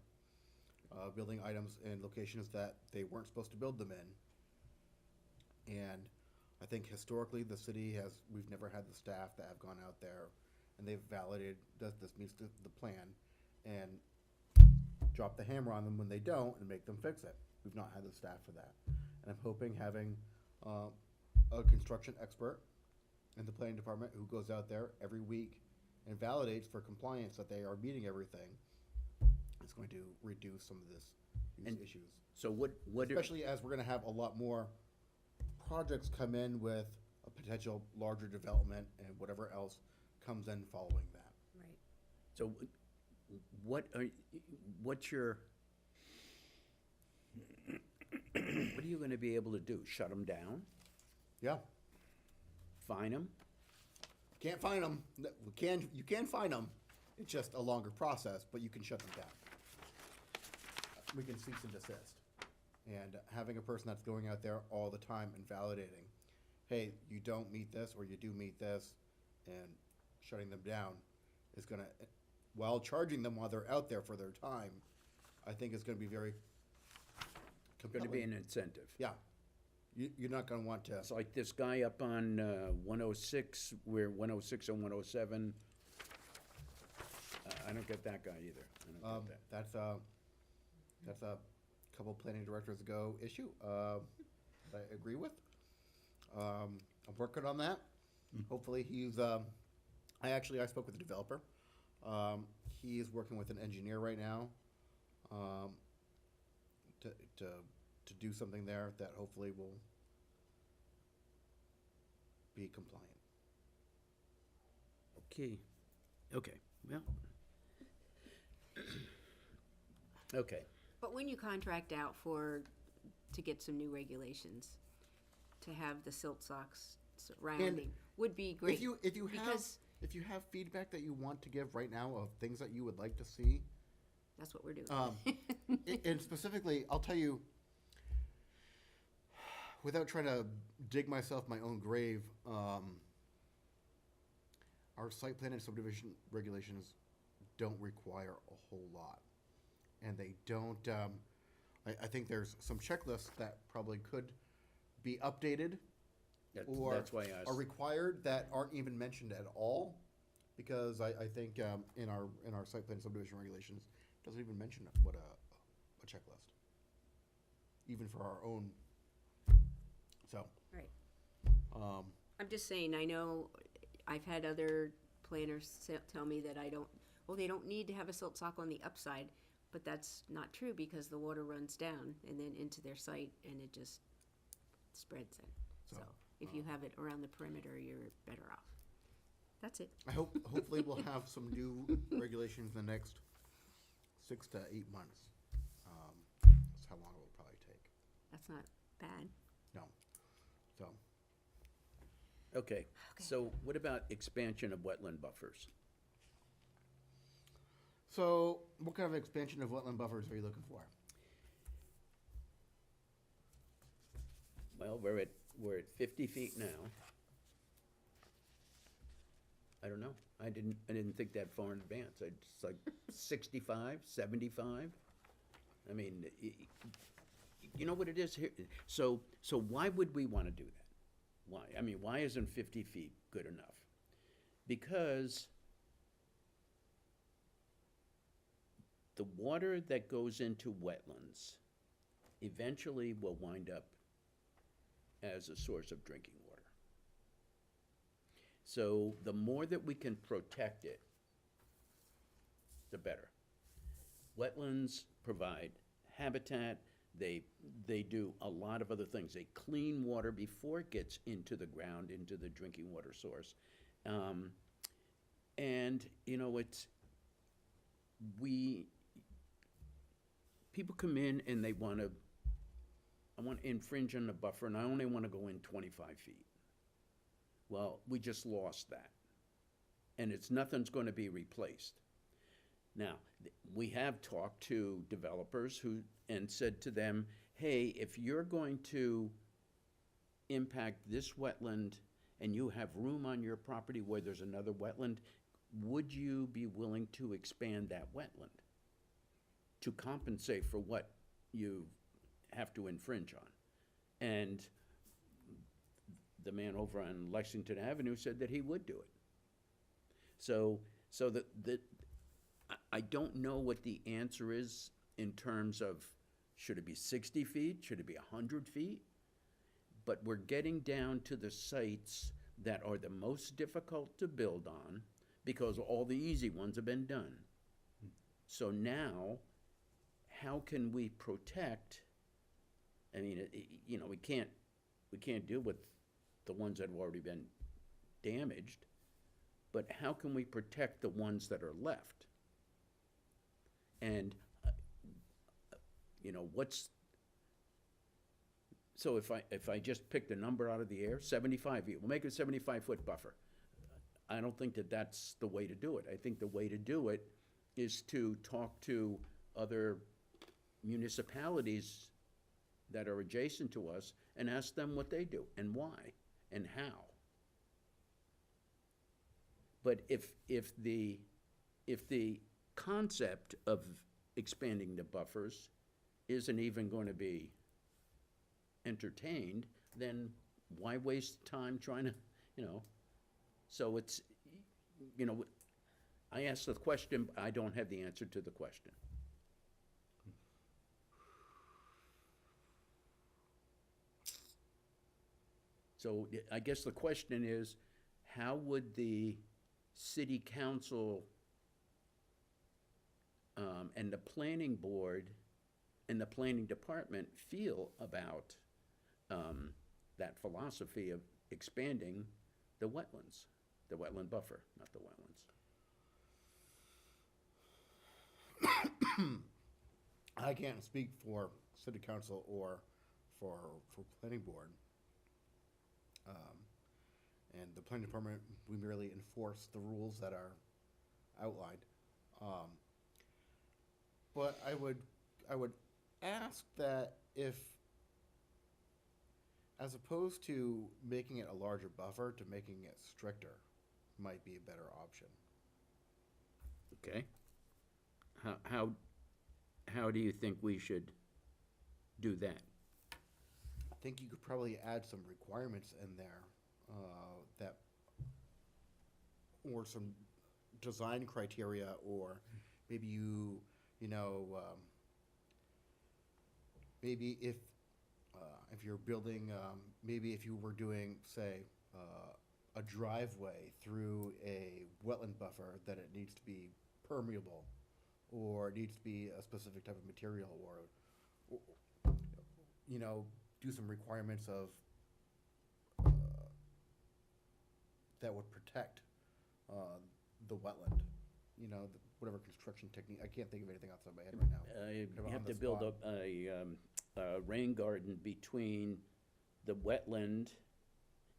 building items in locations that they weren't supposed to build them in. And I think historically, the city we've never had the staff that have gone out there and they've validated, does this meets the plan, and drop the hammer on them when they don't and make them fix it. We've not had the staff for that. And I'm hoping having a construction expert in the planning department who goes out there every week and validates for compliance that they are meeting everything is going to reduce some of these issues. So what Especially as we're gonna have a lot more projects come in with a potential larger development and whatever else comes in following that. Right. So what's your, what are you gonna be able to do? Shut them down? Yeah, Fine them? can't find them, you can find them, it's just a longer process, but you can shut them down. We can cease and desist. And having a person that's going out there all the time and validating, hey, you don't meet this, or you do meet this, and shutting them down is gonna, while charging them while they're out there for their time, I think is gonna be very Gonna be compelling. an incentive. Yeah, you're not gonna want to, It's like this guy up on 106, where 106 and 107. I don't get that guy either. I don't get that. that's a couple planning directors ago issue, that I agree with. I'm working on that. Hopefully he's, I spoke with the developer. He is working with an engineer right now, to do something there that hopefully will be compliant. Okay, well. Okay, But when you contract out to get some new regulations, to have the silt socks surrounding would be great. If you have, because if you have feedback that you want to give right now of things that you would like to see, that's what we're doing. and specifically, I'll tell you, without trying to dig myself my own grave, our site plan and subdivision regulations don't require a whole lot. And they don't, I think there's some checklists that probably could be updated or that's why I are required that aren't even mentioned at all. Because I think in our site plan and subdivision regulations, it doesn't even mention what a checklist, even for our own. So, Right. um, I'm just saying, I know I've had other planners tell me that they don't need to have a silt sock on the upside, but that's not true because the water runs down and then into their site and it just spreads in. So if you have it around the perimeter, you're better off. That's it. hopefully we'll have some new regulations in the next 6 to 8 months. That's how long it will probably take. That's not bad. No, so. Okay, so what about expansion of wetland buffers? So, what kind of expansion of wetland buffers are you looking for? Well, we're at 50 feet now. I don't know. I didn't think that far in advance. It's like 65, 75. I mean, you know what it is here? So why would we want to do that? Why? I mean, why isn't 50 feet good enough? Because the water that goes into wetlands eventually will wind up as a source of drinking water. So the more that we can protect it, the better. Wetlands provide habitat, they do a lot of other things. They clean water before it gets into the ground, into the drinking water source. And, you know, people come in and they want to, I want to infringe on the buffer and I only want to go in 25 feet. Well, we just lost that. And nothing's going to be replaced. Now, we have talked to developers and said to them, hey, if you're going to impact this wetland and you have room on your property where there's another wetland, would you be willing to expand that wetland to compensate for what you have to infringe on? And the man over on Lexington Avenue said that he would do it. So I don't know what the answer is in terms of, should it be 60 feet? Should it be 100 feet? But we're getting down to the sites that are the most difficult to build on because all the easy ones have been done. So now, how can we protect? I mean, you know, we can't deal with the ones that have already been damaged, but how can we protect the ones that are left? And, you know, so if I just picked a number out of the air, 75 feet, we'll make a 75-foot buffer. I don't think that that's the way to do it. I think the way to do it is to talk to other municipalities that are adjacent to us and ask them what they do and why and how. But if the concept of expanding the buffers isn't even going to be entertained, then why waste time trying to, you know? So it's, you know, I asked the question, but I don't have the answer to the question. So I guess the question is, how would the city council and the planning board and the planning department feel about that philosophy of expanding the wetlands, the wetland buffer, not the wetlands? I can't speak for city council or for planning board. And the planning department, we merely enforce the rules that are outlined. But I would ask that if, as opposed to making it a larger buffer, to making it stricter might be a better option. Okay. How do you think we should do that? I think you could probably add some requirements in there, or some design criteria, or maybe maybe if you're building, maybe if you were doing, say, a driveway through a wetland buffer, that it needs to be permeable, or it needs to be a specific type of material, or do some requirements of that would protect the wetland. Whatever construction technique. I can't think of anything off the top of my head right now. You have to build up a rain garden between the wetland.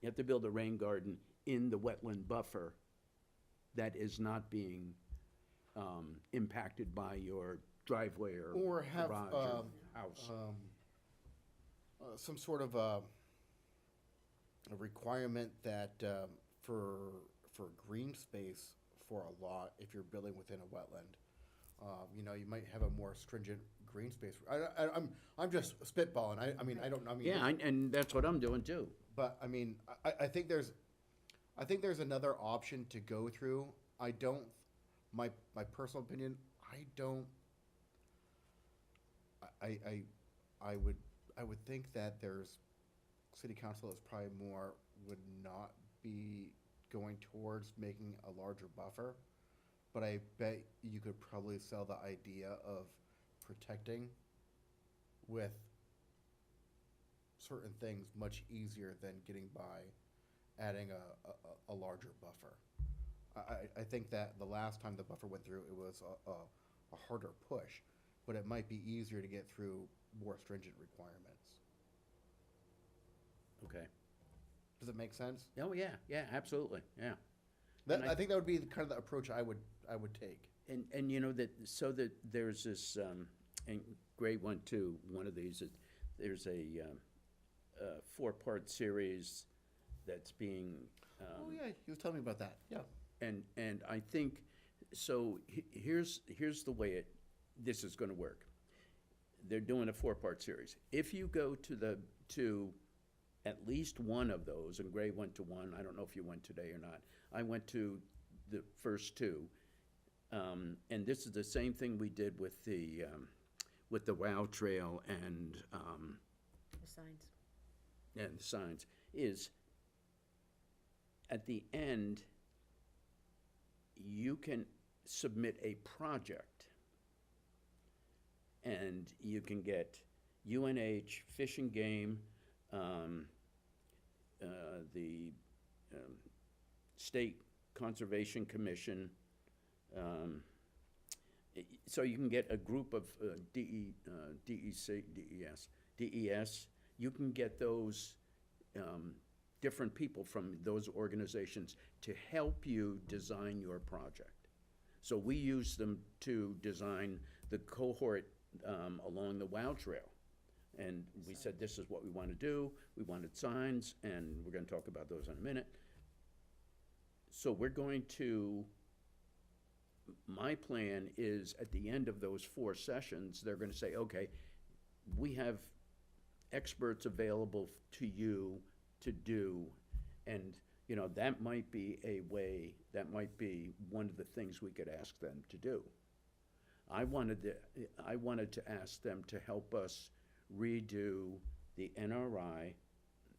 You have to build a rain garden in the wetland buffer that is not being impacted by your driveway or have garage or house. Some sort of a requirement that for green space for a lot, if you're building within a wetland, you might have a more stringent green space. I'm just spitballing. I mean, I don't, I mean. Yeah, and that's what I'm doing too. But I mean, I think there's another option to go through. I don't, my personal opinion, I don't, I would think that there's, city council is probably more, would not be going towards making a larger buffer. But I bet you could probably sell the idea of protecting with certain things much easier than getting by adding a larger buffer. I think that the last time the buffer went through, it was a harder push, but it might be easier to get through more stringent requirements. Okay. Does it make sense? Oh, yeah, yeah, absolutely, yeah. That, And I- I think that would be kind of the approach I would take. And you know, that, so that there's this, and Gray went to one of these, there's a 4-part series that's being, Oh, yeah, he was telling me about that, yeah. and I think, so here's the way this is gonna work. They're doing a 4-part series. If you go to at least one of those, and Gray went to one, I don't know if you went today or not. I went to the first 2. And this is the same thing we did with the WOW Trail and The signs. the signs, is at the end, you can submit a project. And you can get UNH, Fish and Game, the State Conservation Commission. So you can get a group of DES. You can get those different people from those organizations to help you design your project. So we use them to design the cohort along the WOW Trail. And we said, this is what we want to do. We wanted signs, and we're going to talk about those in a minute. So we're going to, my plan is at the end of those 4 sessions, they're going to say, okay, we have experts available to you to do, and you know, that might be a way, that might be one of the things we could ask them to do. I wanted to ask them to help us redo the NRI,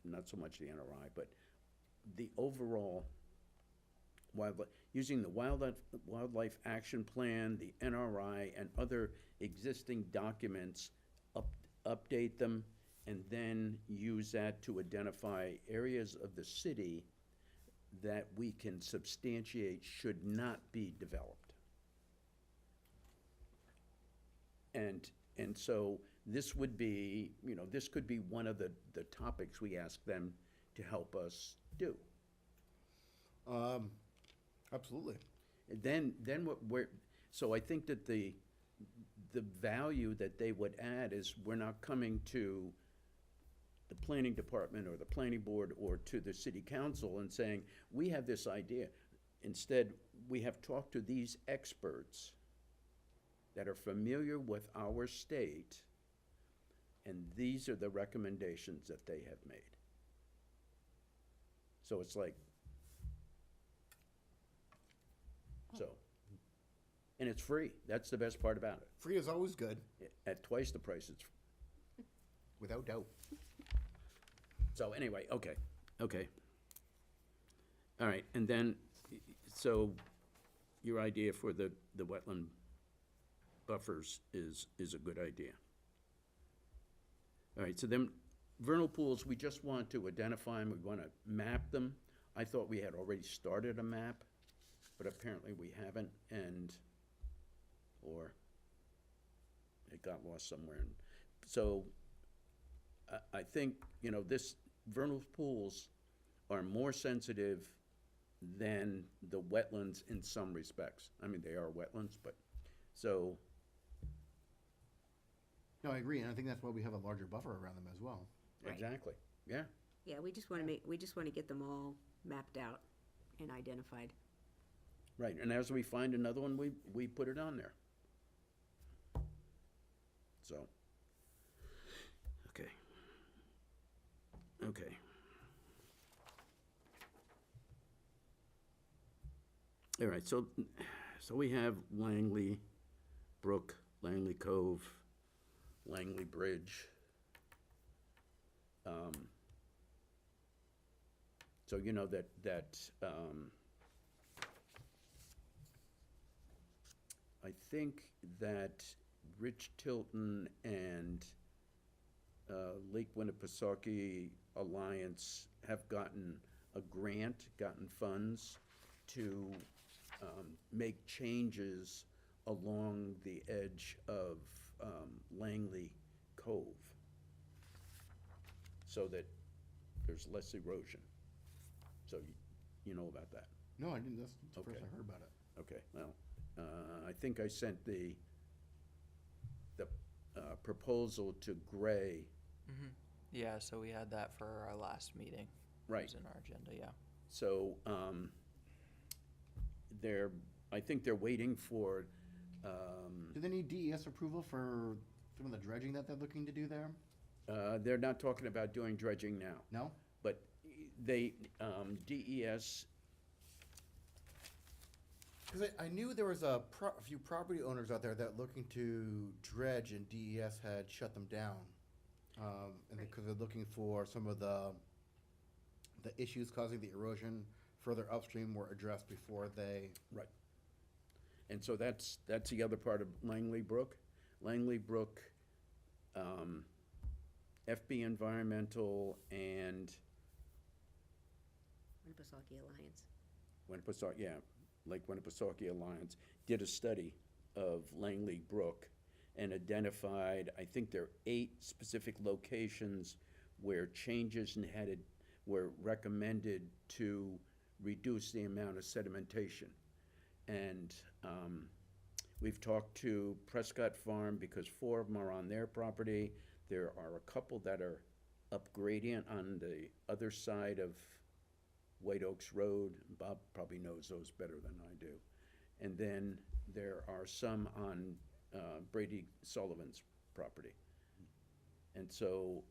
not so much the NRI, but the overall wildlife, using the wildlife action plan, the NRI, and other existing documents, update them, and then use that to identify areas of the city that we can substantiate should not be developed. And so this would be, you know, this could be one of the topics we ask them to help us do. Absolutely. And then so I think that the value that they would add is we're not coming to the planning department or the planning board or to the city council and saying, we have this idea. Instead, we have talked to these experts that are familiar with our state, and these are the recommendations that they have made. So it's like, so, and it's free. That's the best part about it. Free is always good, At twice the price, it's, without doubt. so anyway, okay. All right, and then, so your idea for the wetland buffers is a good idea. All right, so then vernal pools, we just want to identify them, we want to map them. I thought we had already started a map, but apparently we haven't, or it got lost somewhere. And so I think, you know, vernal pools are more sensitive than the wetlands in some respects. I mean, they are wetlands, but, so, No, I agree, and I think that's why we have a larger buffer around them as well. Right. exactly, yeah. Yeah, we just want to get them all mapped out and identified. Right, and as we find another one, we put it on there. so. Okay. Okay. All right, so we have Langley Brook, Langley Cove, Langley Bridge. So you know that, I think that Rich Tilton and Lake Winnipesaukee Alliance have gotten a grant, gotten funds to make changes along the edge of Langley Cove so that there's less erosion. So you know about that? No, I didn't, that's the first Okay. I heard about it. Okay, well, I think I sent the proposal to Gray. Yeah, so we had that for our last meeting. It Right. was in our agenda, yeah. So, I think they're waiting for, Do they need DES approval for some of the dredging that they're looking to do there? they're not talking about doing dredging now, No? but they, DES, Because I knew there was a few property owners out there that looking to dredge and DES had shut them down. And because they're looking for some of the issues causing the erosion further upstream were addressed before they. right. And so that's the other part of Langley Brook. Langley Brook, FB Environmental and Winnipesaukee Alliance. Lake Winnipesaukee Alliance did a study of Langley Brook and identified, I think there are 8 specific locations where changes were recommended to reduce the amount of sedimentation. And we've talked to Prescott Farm because 4 of them are on their property. There are a couple that are up gradient on the other side of White Oaks Road. Bob probably knows those better than I do. And then there are some on Brady Sullivan's property. And so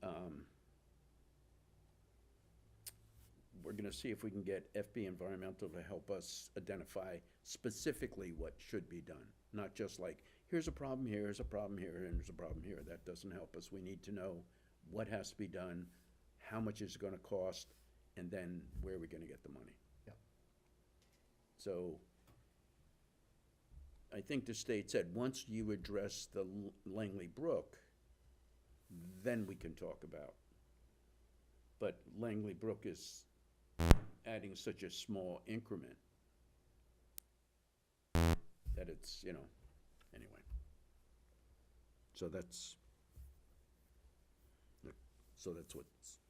we're gonna see if we can get FB Environmental to help us identify specifically what should be done. Not just like, here's a problem here, here's a problem here, and there's a problem here. That doesn't help us. We need to know what has to be done, how much is it gonna cost, and then where are we gonna get the money? Yep. So I think the state said, once you address the Langley Brook, then we can talk about. But Langley Brook is adding such a small increment that it's, anyway. So that's what's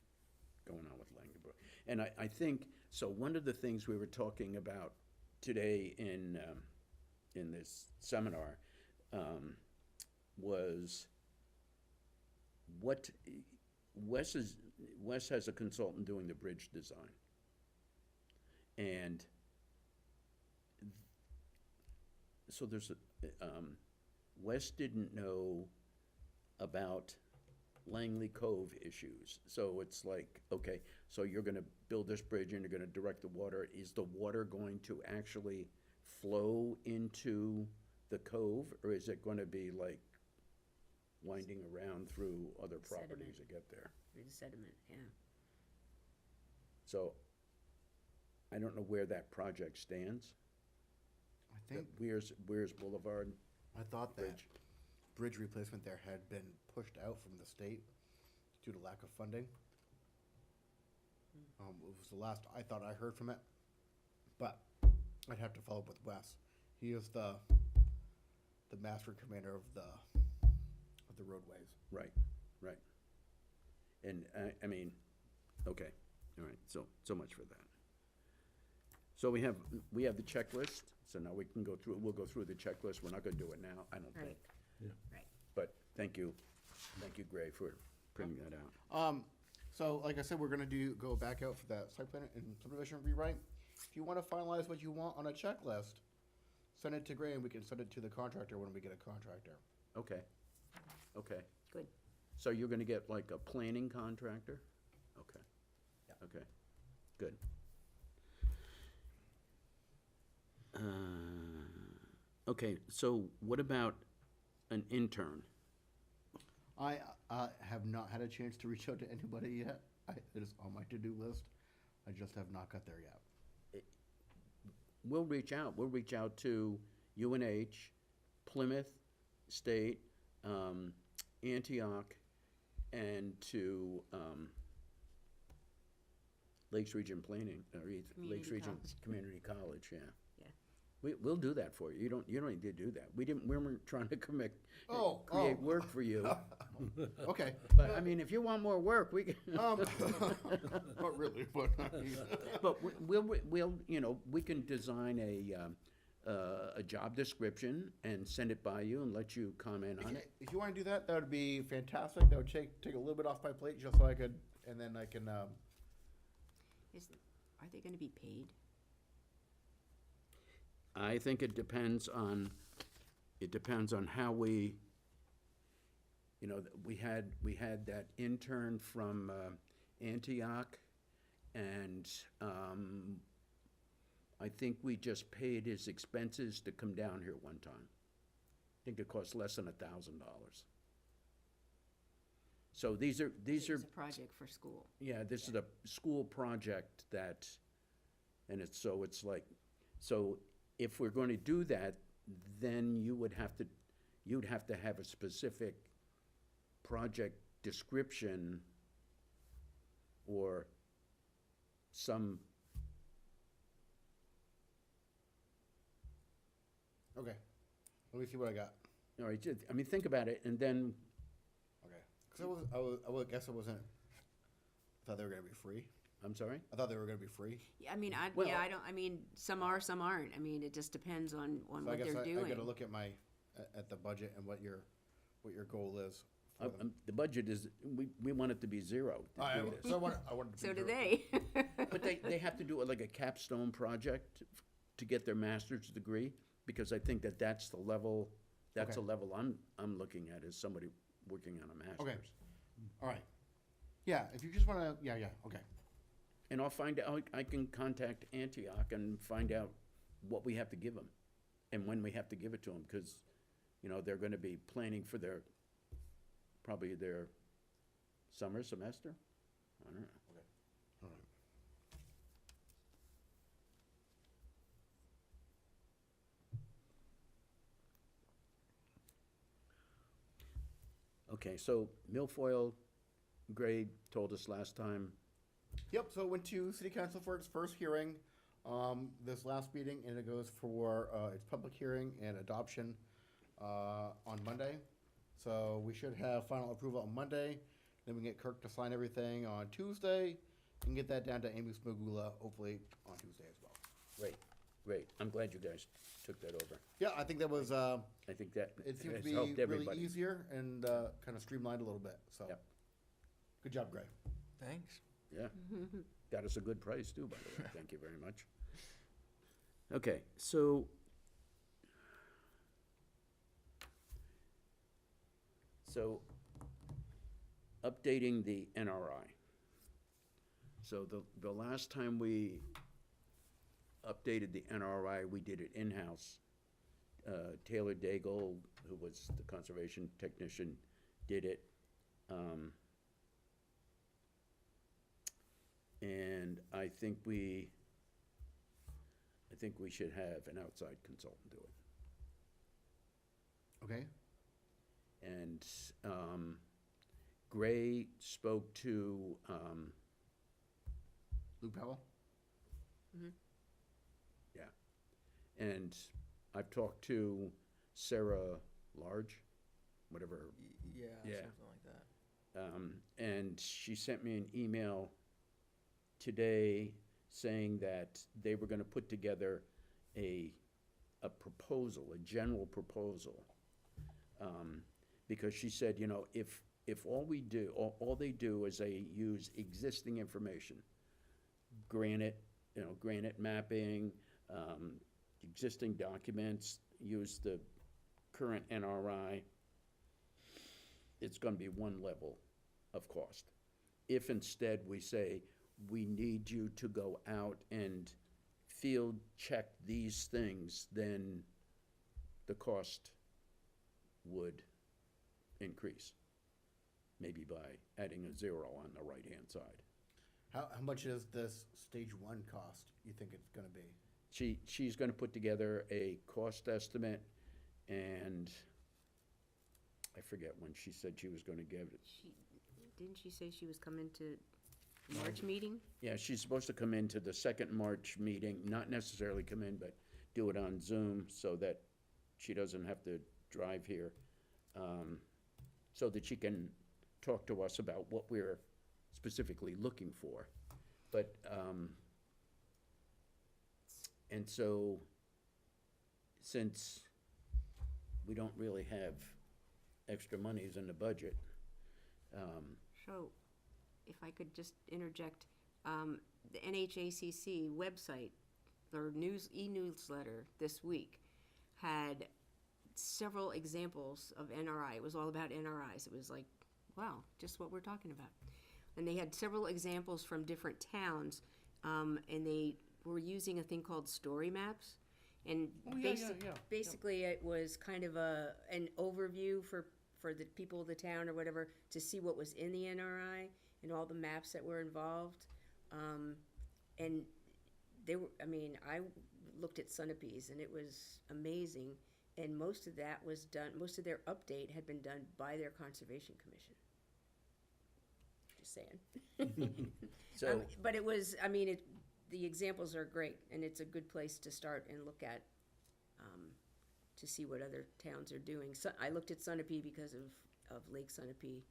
going on with Langley Brook. And I think, so one of the things we were talking about today in this seminar was what Wes has a consultant doing the bridge design. And so there's Wes didn't know about Langley Cove issues. So it's like, okay, so you're gonna build this bridge and you're gonna direct the water. Is the water going to actually flow into the cove, or is it gonna be like winding around through other properties to get there? Through the sediment, yeah. So I don't know where that project stands. I think, Where's Boulevard I thought that Bridge? bridge replacement there had been pushed out from the state due to lack of funding. It was the last I thought I heard from it, but I'd have to follow up with Wes. He is the master commander of the roadways. Right. And I mean, okay, all right, so much for that. So we have the checklist, so now we'll go through the checklist. We're not gonna do it now, I don't think. Right. Yeah. Right. But thank you, Gray, for bringing that out. So like I said, we're gonna go back out for that site plan and subdivision rewrite. If you wanna finalize what you want on a checklist, send it to Gray and we can send it to the contractor when we get a contractor. Okay, Okay. Good. So you're gonna get like a planning contractor? Okay. Yeah. Okay, good. Okay, so what about an intern? I have not had a chance to reach out to anybody yet. It is on my to-do list. I just have not got there yet. We'll reach out to UNH, Plymouth State, Antioch, and to, Lakes Region Planning, or Lakes Community Region College. Community College, yeah. Yeah. We'll do that for you. You don't need to do that. We weren't trying to create Oh. work for you. Okay. But, I mean, if you want more work, we can, Not really, but but we'll, you know, we can design a job description and send it by you and let you comment on it. if you want to do that, that would be fantastic. That would take a little bit off my plate just so I could, and then I can, Are they gonna be paid? I think it depends on how we, you know, we had that intern from Antioch, and I think we just paid his expenses to come down here one time. I think it cost less than $1,000. So these are, It's a project for school. yeah, this is a school project that, and it's like, so if we're going to do that, then you'd have to have a specific project description or some, okay. Let me see what I got. all right, I mean, think about it, and then, Okay. Because I guess I wasn't, I thought they were going to be free. I'm sorry? I thought they were going to be free. Yeah, I mean, Well- I mean, some are, some aren't. I mean, it just depends on So I what guess they're I doing. got to look at at the budget and what your goal is. For them. The budget is, we want it to be zero. to do this. So I wanted to. So be do very- they. But they have to do it like a capstone project to get their master's degree, because I think that's the level, that's a Okay. level I'm looking at, is somebody working on a master's. Okay. All right. Yeah, if you just want to, yeah, okay. And I'll find out, I can contact Antioch and find out what we have to give them and when we have to give it to them, because, you know, they're gonna be planning for probably their summer semester? I don't know. All right. Okay, so Milfoil Gray told us last time, Yep, so it went to City Council for its first hearing, this last meeting, and it goes for, its public hearing and adoption, on Monday. So we should have final approval on Monday, then we can get Kirk to sign everything on Tuesday, and get that down to Amy Smagula, hopefully on Tuesday as well. great, I'm glad you guys took that over. Yeah, I think that was, I think that it seemed to has be helped really everybody. easier and, kind of streamlined a little bit, so. Yep. Good job, Gray. Thanks. Yeah, got us a good price too, by the way, thank you very much. Okay, so updating the NRI. So the last time we updated the NRI, we did it in-house. Taylor Daigle, who was the conservation technician, did it. And I think we should have an outside consultant do it. Okay? And Gray spoke to, Luke Powell? and I've talked to Sarah Large, whatever, Yeah, Yeah. something like that. and she sent me an email today saying that they were gonna put together a proposal, a general proposal. Because she said, you know, if all we do, all they do is they use existing information, granite, you know, granite mapping, existing documents, use the current NRI, it's gonna be one level of cost. If instead we say, we need you to go out and field check these things, then the cost would increase. Maybe by adding a 0 on the right-hand side. How much does this stage one cost, you think it's gonna be? She's gonna put together a cost estimate, and I forget when she said she was gonna give it. Didn't she say she was coming to March meeting? Yeah, she's supposed to come into the second March meeting, not necessarily come in, but do it on Zoom so that she doesn't have to drive here, so that she can talk to us about what we're specifically looking for. But, and so, since we don't really have extra monies in the budget, So, if I could just interject, the NHACC website, their e-newsletter this week had several examples of NRI. It was all about NRIs. It was like, wow, just what we're talking about. And they had several examples from different towns, and they were using a thing called story maps. And basically, it was kind of an overview for the people of the town or whatever to see what was in the NRI and all the maps that were involved. And they were, I mean, I looked at Sunapee's and it was amazing. And most of that was done, most of their update had been done by their Conservation Commission. Just saying. so, But it was, I mean, the examples are great, and it's a good place to start and look at, to see what other towns are doing. So I looked at Sunapee because of Lake Sunapee.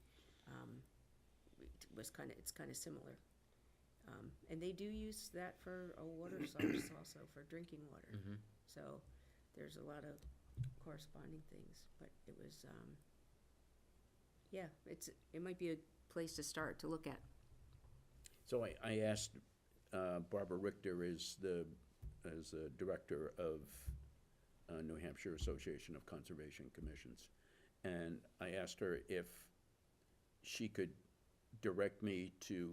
It's kind of similar. And they do use that for a water source also, for drinking water. So there's a lot of corresponding things, but it was, yeah, it might be a place to start to look at. so I asked Barbara Richter as the director of New Hampshire Association of Conservation Commissions, and I asked her if she could direct me to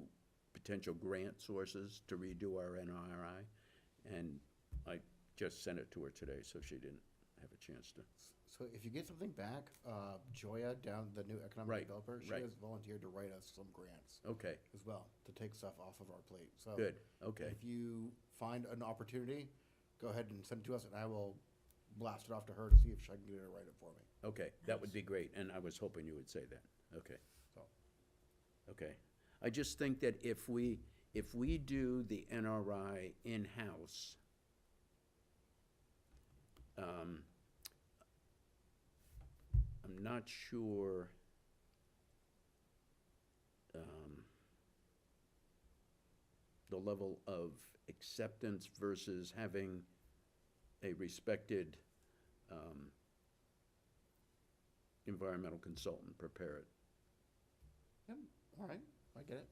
potential grant sources to redo our NRI, and I just sent it to her today, so she didn't have a chance to. So if you get something back, Joya, down the new economic Right, developer, she right. has volunteered to write us some grants Okay, as well, to take stuff off of our plate, so. good, okay. If you find an opportunity, go ahead and send it to us, and I will blast it off to her to see if she can get her to write it for me. Okay, that would be great, and I was hoping you would say that, okay. So. Okay, I just think that if we do the NRI in-house, I'm not sure, the level of acceptance versus having a respected, environmental consultant prepare it. Yep, all right, I get it.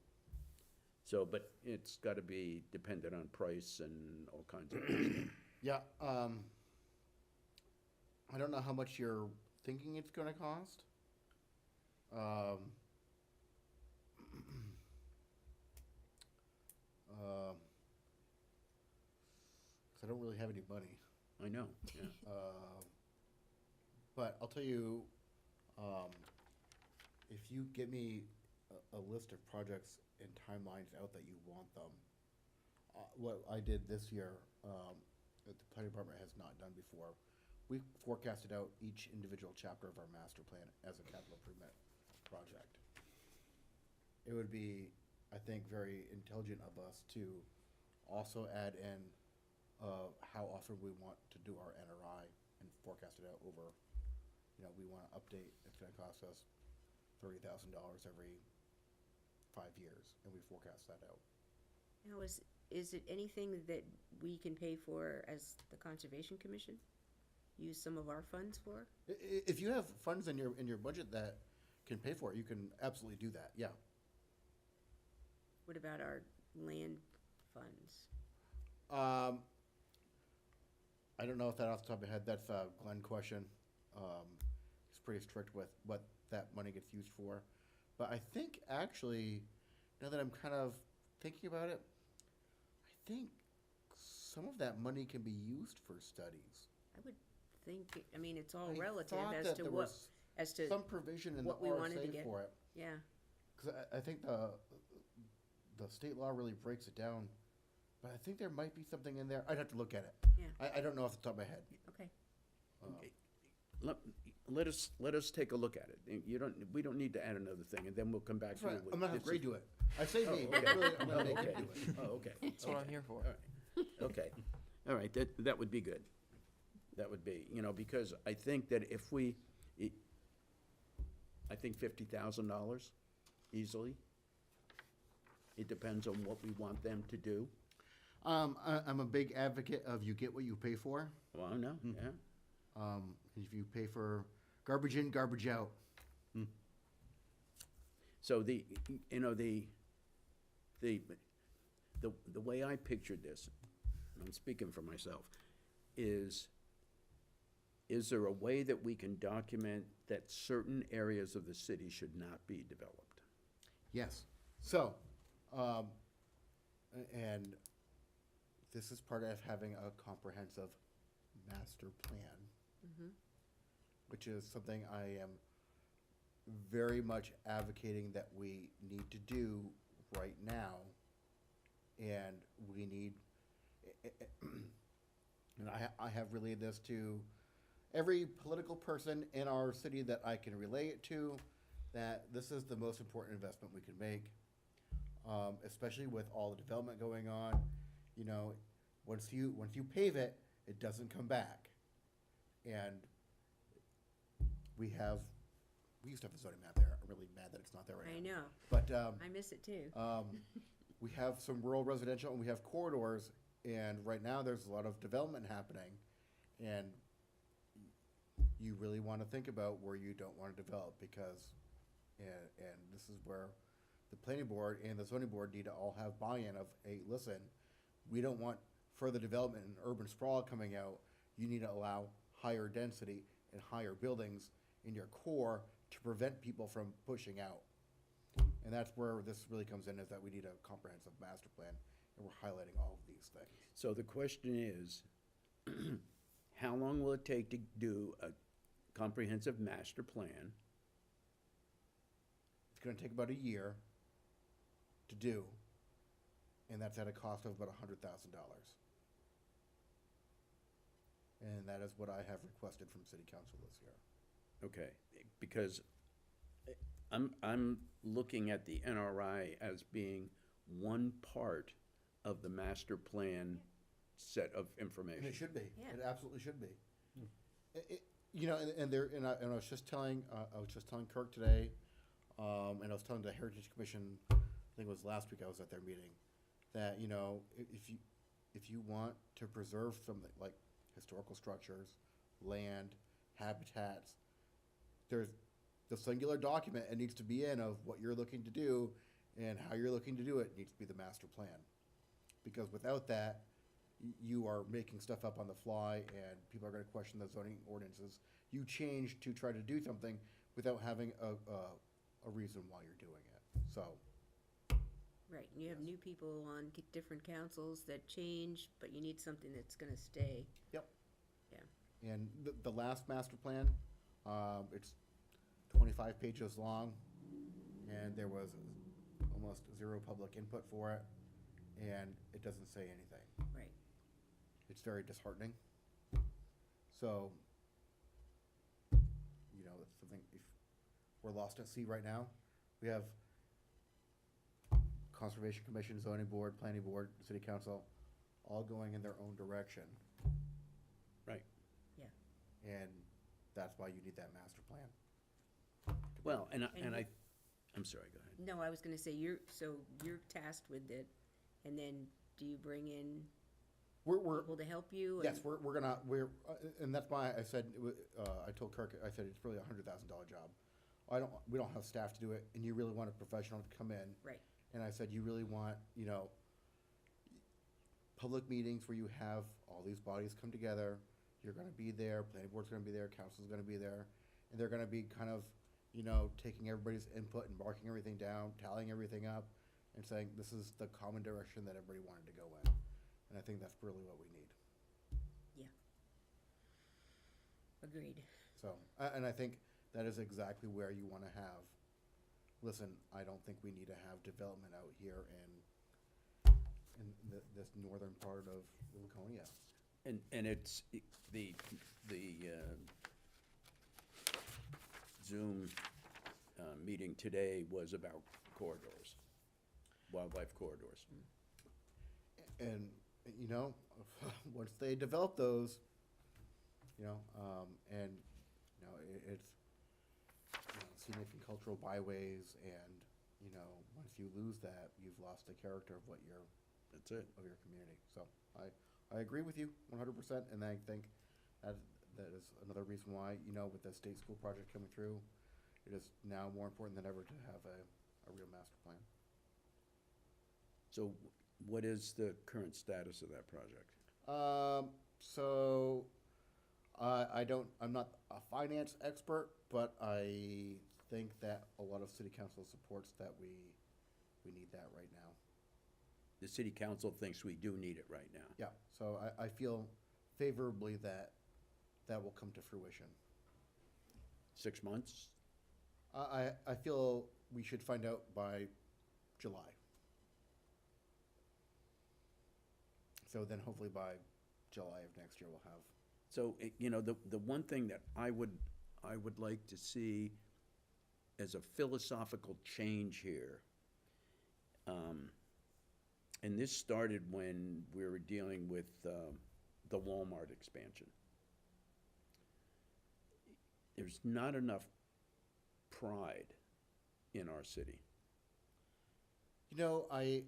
So, but it's gotta be dependent on price and all kinds of other stuff. Yeah, I don't know how much you're thinking it's gonna cost. 'Cause I don't really have any money. I know, yeah. But I'll tell you, if you give me a list of projects and timelines out that you want them, what I did this year, that the planning department has not done before, we forecasted out each individual chapter of our master plan as a capital improvement project. It would be, I think, very intelligent of us to also add in how often we want to do our NRI and forecast it out over, we want to update, it's going to cost us $30,000 every 5 years, and we forecast that out. Now, is it anything that we can pay for as the Conservation Commission? Use some of our funds for? If you have funds in your budget that can pay for it, you can absolutely do that, yeah. What about our land funds? I don't know if that off the top of my head, that's a Glenn question. He's pretty strict with what that money gets used for. But I think actually, now that I'm kind of thinking about it, I think some of that money can be used for studies. I would think, I mean, it's all I relative thought as that to there what, was as to, some provision in the what we wanted to RSA get. for it. yeah, Because I think the state law really breaks it down, but I think there might be something in there. I'd have to look at it. yeah, I don't know off the top of my head. okay. Let us take a look at it. We don't need to add another thing, and then we'll come back That's to you right. with. I'm not having this Ray is- do it. I say me, but okay. really, I'm gonna make Okay. him do it. Oh, okay. That's what I'm Okay. here for. All right. Okay, all right, that would be good. That would be, because I think that if I think $50,000 easily. It depends on what we want them to do. I'm a big advocate of you get what you pay for. Well, I know, yeah. If you pay for garbage in, garbage out. So the way I pictured this, and I'm speaking for myself, is there a way that we can document that certain areas of the city should not be developed? Yes. So, and this is part of having a comprehensive master plan, which is something I am very much advocating that we need to do right now. And we need, and I have relayed this to every political person in our city that I can relay it to, that this is the most important investment we can make, especially with all the development going on. Once you pave it, it doesn't come back. And we used to have a zoning map there. I'm really mad that it's not there right I now. know, But I miss it too. we have some rural residential and we have corridors, and right now there's a lot of development happening, and you really want to think about where you don't want to develop, because, and this is where the planning board and the zoning board need to all have buy-in of, hey, listen, we don't want further development and urban sprawl coming out. You need to allow higher density and higher buildings in your core to prevent people from pushing out. And that's where this really comes in, is that we need a comprehensive master plan, and we're highlighting all of these things. So the question is, how long will it take to do a comprehensive master plan? It's gonna take about a year to do, and that's at a cost of about $100,000. And that is what I have requested from city council this year. Okay, because I'm looking at the NRI as being one part of the master plan set of And information. it should be. Yeah. It absolutely should be. And I was just telling Kirk today, and I was telling the Heritage Commission, I think it was last week I was at their meeting, that, if you want to preserve something like historical structures, land, habitats, there's the singular document it needs to be in of what you're looking to do and how you're looking to do it needs to be the master plan. Because without that, you are making stuff up on the fly, and people are gonna question the zoning ordinances you change to try to do something without having a reason why you're doing it. So, Right, and you have new people on different councils that change, but you need something that's gonna stay. yep. Yeah. And the last master plan, it's 25 pages long, and there was almost zero public input for it, and it doesn't say anything. Right. It's very disheartening. So, it's something, if we're lost at sea right now, we have Conservation Commission, Zoning Board, Planning Board, City Council, all going in their own direction. Right. Yeah. And that's why you need that master plan. Well, And I'm sorry, go ahead. No, I was gonna say, you're tasked with it, and then do you bring in We're people to help you? yes, and- and that's why I said, I told Kirk, I said, it's really $100,000 job. We don't have staff to do it, and you really want a professional to come in. Right, And I said, you really want, public meetings where you have all these bodies come together. You're gonna be there, planning board's gonna be there, council's gonna be there. and they're gonna be kind of, taking everybody's input and marking everything down, tallying everything up, and saying, this is the common direction that everybody wanted to go in. And I think that's really what we need. Agreed. So, and I think that is exactly where you wanna have, listen, I don't think we need to have development out here in this northern part of Laconia. And it's, the Zoom meeting today was about corridors, wildlife corridors. And, once they develop those, and, it's, scenic and cultural byways, and, once you lose that, you've lost the character of what your, That's it. of your community. So I agree with you 100%, and I think that is another reason why, with the state school project coming through, it is now more important than ever to have a real master plan. So what is the current status of that project? So, I'm not a finance expert, but I think that a lot of city council supports that we need that right now. The city council thinks we do need it right now. Yeah, so I feel favorably that that will come to fruition. 6 months? I feel we should find out by July. So then hopefully by July of next year we'll have. So, the one thing that I would like to see as a philosophical change here, and this started when we were dealing with the Walmart expansion. There's not enough pride in our city. I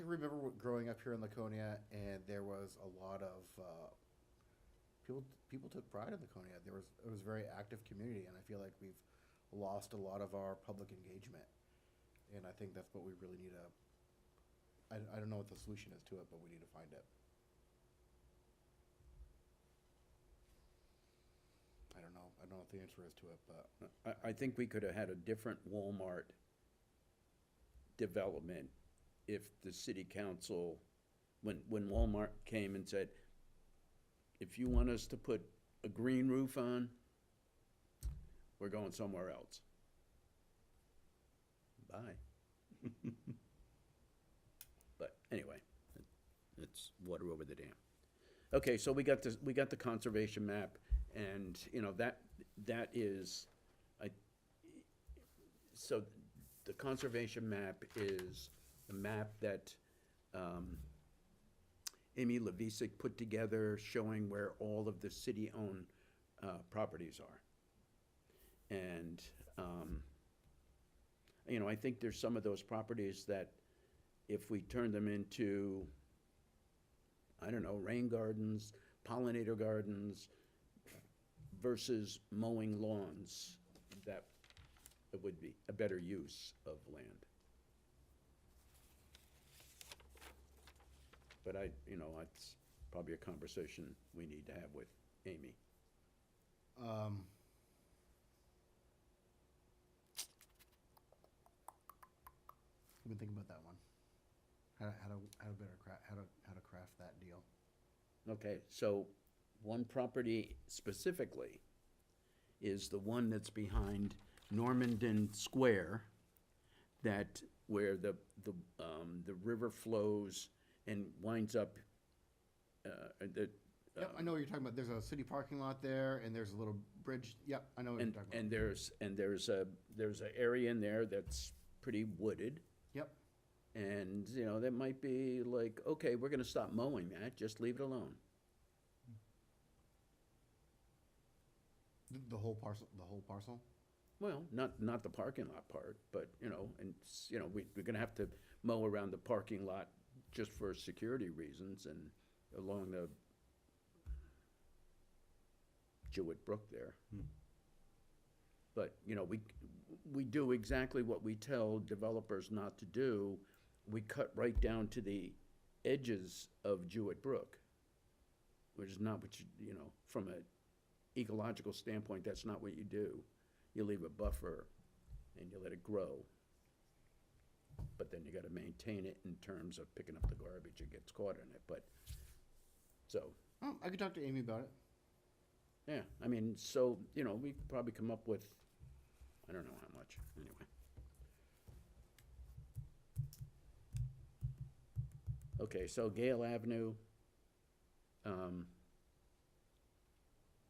remember growing up here in Laconia, and there was a lot of people took pride in Laconia. It was a very active community, and I feel like we've lost a lot of our public engagement. And I think that's what we really need to. I don't know what the solution is to it, but we need to find it. I don't know what the answer is to it, but I think we could have had a different Walmart development if the city council, when Walmart came and said, if you want us to put a green roof on, we're going somewhere else. Bye. But anyway, it's water over the dam. Okay, so we got the conservation map, and, that is, so the conservation map is a map that Amy Levisik put together showing where all of the city-owned properties are. And, I think there's some of those properties that if we turn them into, I don't know, rain gardens, pollinator gardens versus mowing lawns, that it would be a better use of land. But it's probably a conversation we need to have with Amy. I've been thinking about that one. How to craft that deal. Okay, so one property specifically is the one that's behind Normandin Square, where the river flows and winds up, Yep, I know what you're talking about. There's a city parking lot there, and there's a little bridge. Yep, I know what you're talking about. and there's an area in there that's pretty wooded. Yep. And, that might be like, okay, we're gonna stop mowing that, just leave it alone. The whole parcel. The whole parcel. Well, not the parking lot part, but, we're gonna have to mow around the parking lot just for security reasons and along the Jewett Brook there. But, we do exactly what we tell developers not to do. We cut right down to the edges of Jewett Brook, which is not what from a ecological standpoint, that's not what you do. You leave a buffer and you let it grow. But then you gotta maintain it in terms of picking up the garbage that gets caught in it, but, so, Oh, I could talk to Amy about it. yeah, I mean, so, you know, we could probably come up with, I don't know how much, anyway. Okay, so Gale Avenue,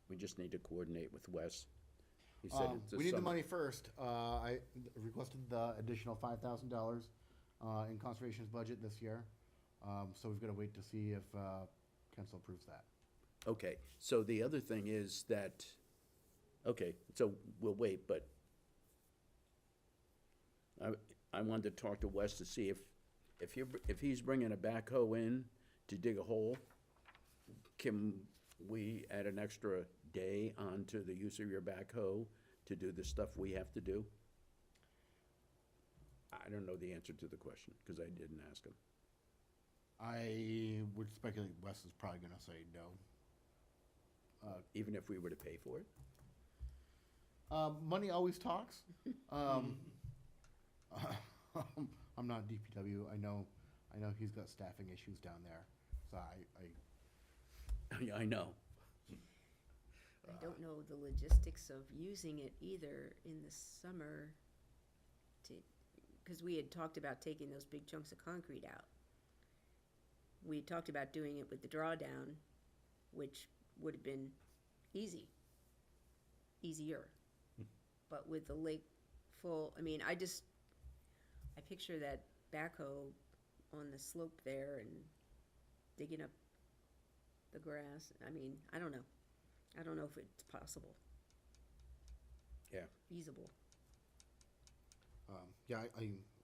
we just need to coordinate with Wes. He said it's a We need the summer- money first. I requested the additional $5,000 in conservation's budget this year. So we've got to wait to see if council approves that. Okay, so the other thing is that, okay, so we'll wait, but I wanted to talk to Wes to see if he's bringing a backhoe in to dig a hole, can we add an extra day onto the use of your backhoe to do the stuff we have to do? I don't know the answer to the question, because I didn't ask him. I would speculate Wes is probably going to say no. Even if we were to pay for it? Money always talks. I'm not DPW. I know he's got staffing issues down there. So Yeah, I know. I don't know the logistics of using it either in the summer because we had talked about taking those big chunks of concrete out. We had talked about doing it with the drawdown, which would have been easier. But with the lake full, I mean, I picture that backhoe on the slope there and digging up the grass. I mean, I don't know. I don't know if it's possible, Yeah. feasible. yeah,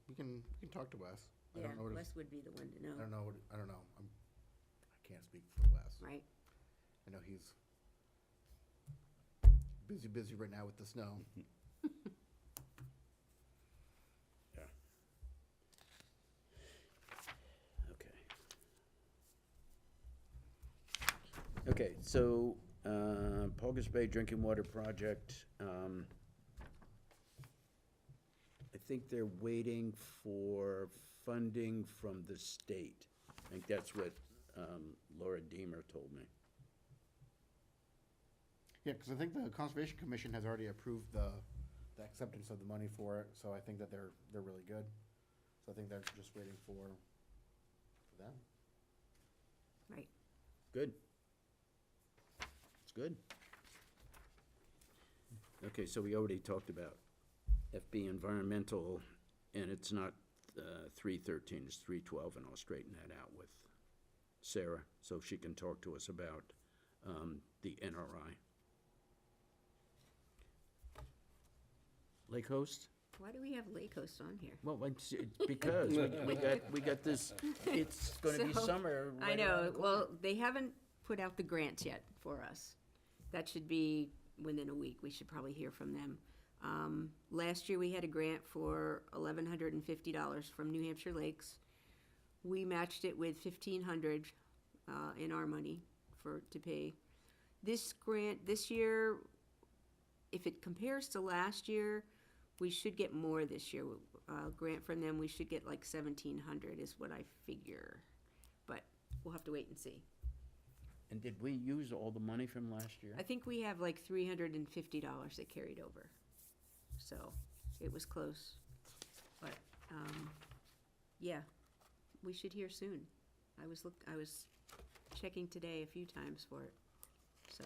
we can talk to Wes. I Yeah, don't know what Wes would be the one to know, I don't know. I can't speak for Wes. right? I know he's busy right now with the snow. Yeah. Okay. Okay, so, Pogus Bay Drinking Water Project, I think they're waiting for funding from the state. I think that's what, Laura Deemer told me. Yeah, because I think the Conservation Commission has already approved the acceptance of the money for it, so I think that they're really good. So I think they're just waiting for them. Right. Good. It's good. Okay, so we already talked about FB Environmental, and it's not 313, it's 312, and I'll straighten that out with Sarah, so she can talk to us about the NRI. Lake Host? Why do we have Lake Host on here? Well, because we got this, it's gonna be So, summer I right around know, the corner. well, they haven't put out the grants yet for us. That should be within a week, we should probably hear from them. Last year, we had a grant for $1,150 from New Hampshire Lakes. We matched it with $1,500 in our money to pay. This grant, this year, if it compares to last year, we should get more this year. Grant from them, we should get like $1,700 is what I figure. But we'll have to wait and see. And did we use all the money from last year? I think we have like $350 that carried over. So it was close. But, yeah, we should hear soon. I was checking today a few times for it, so.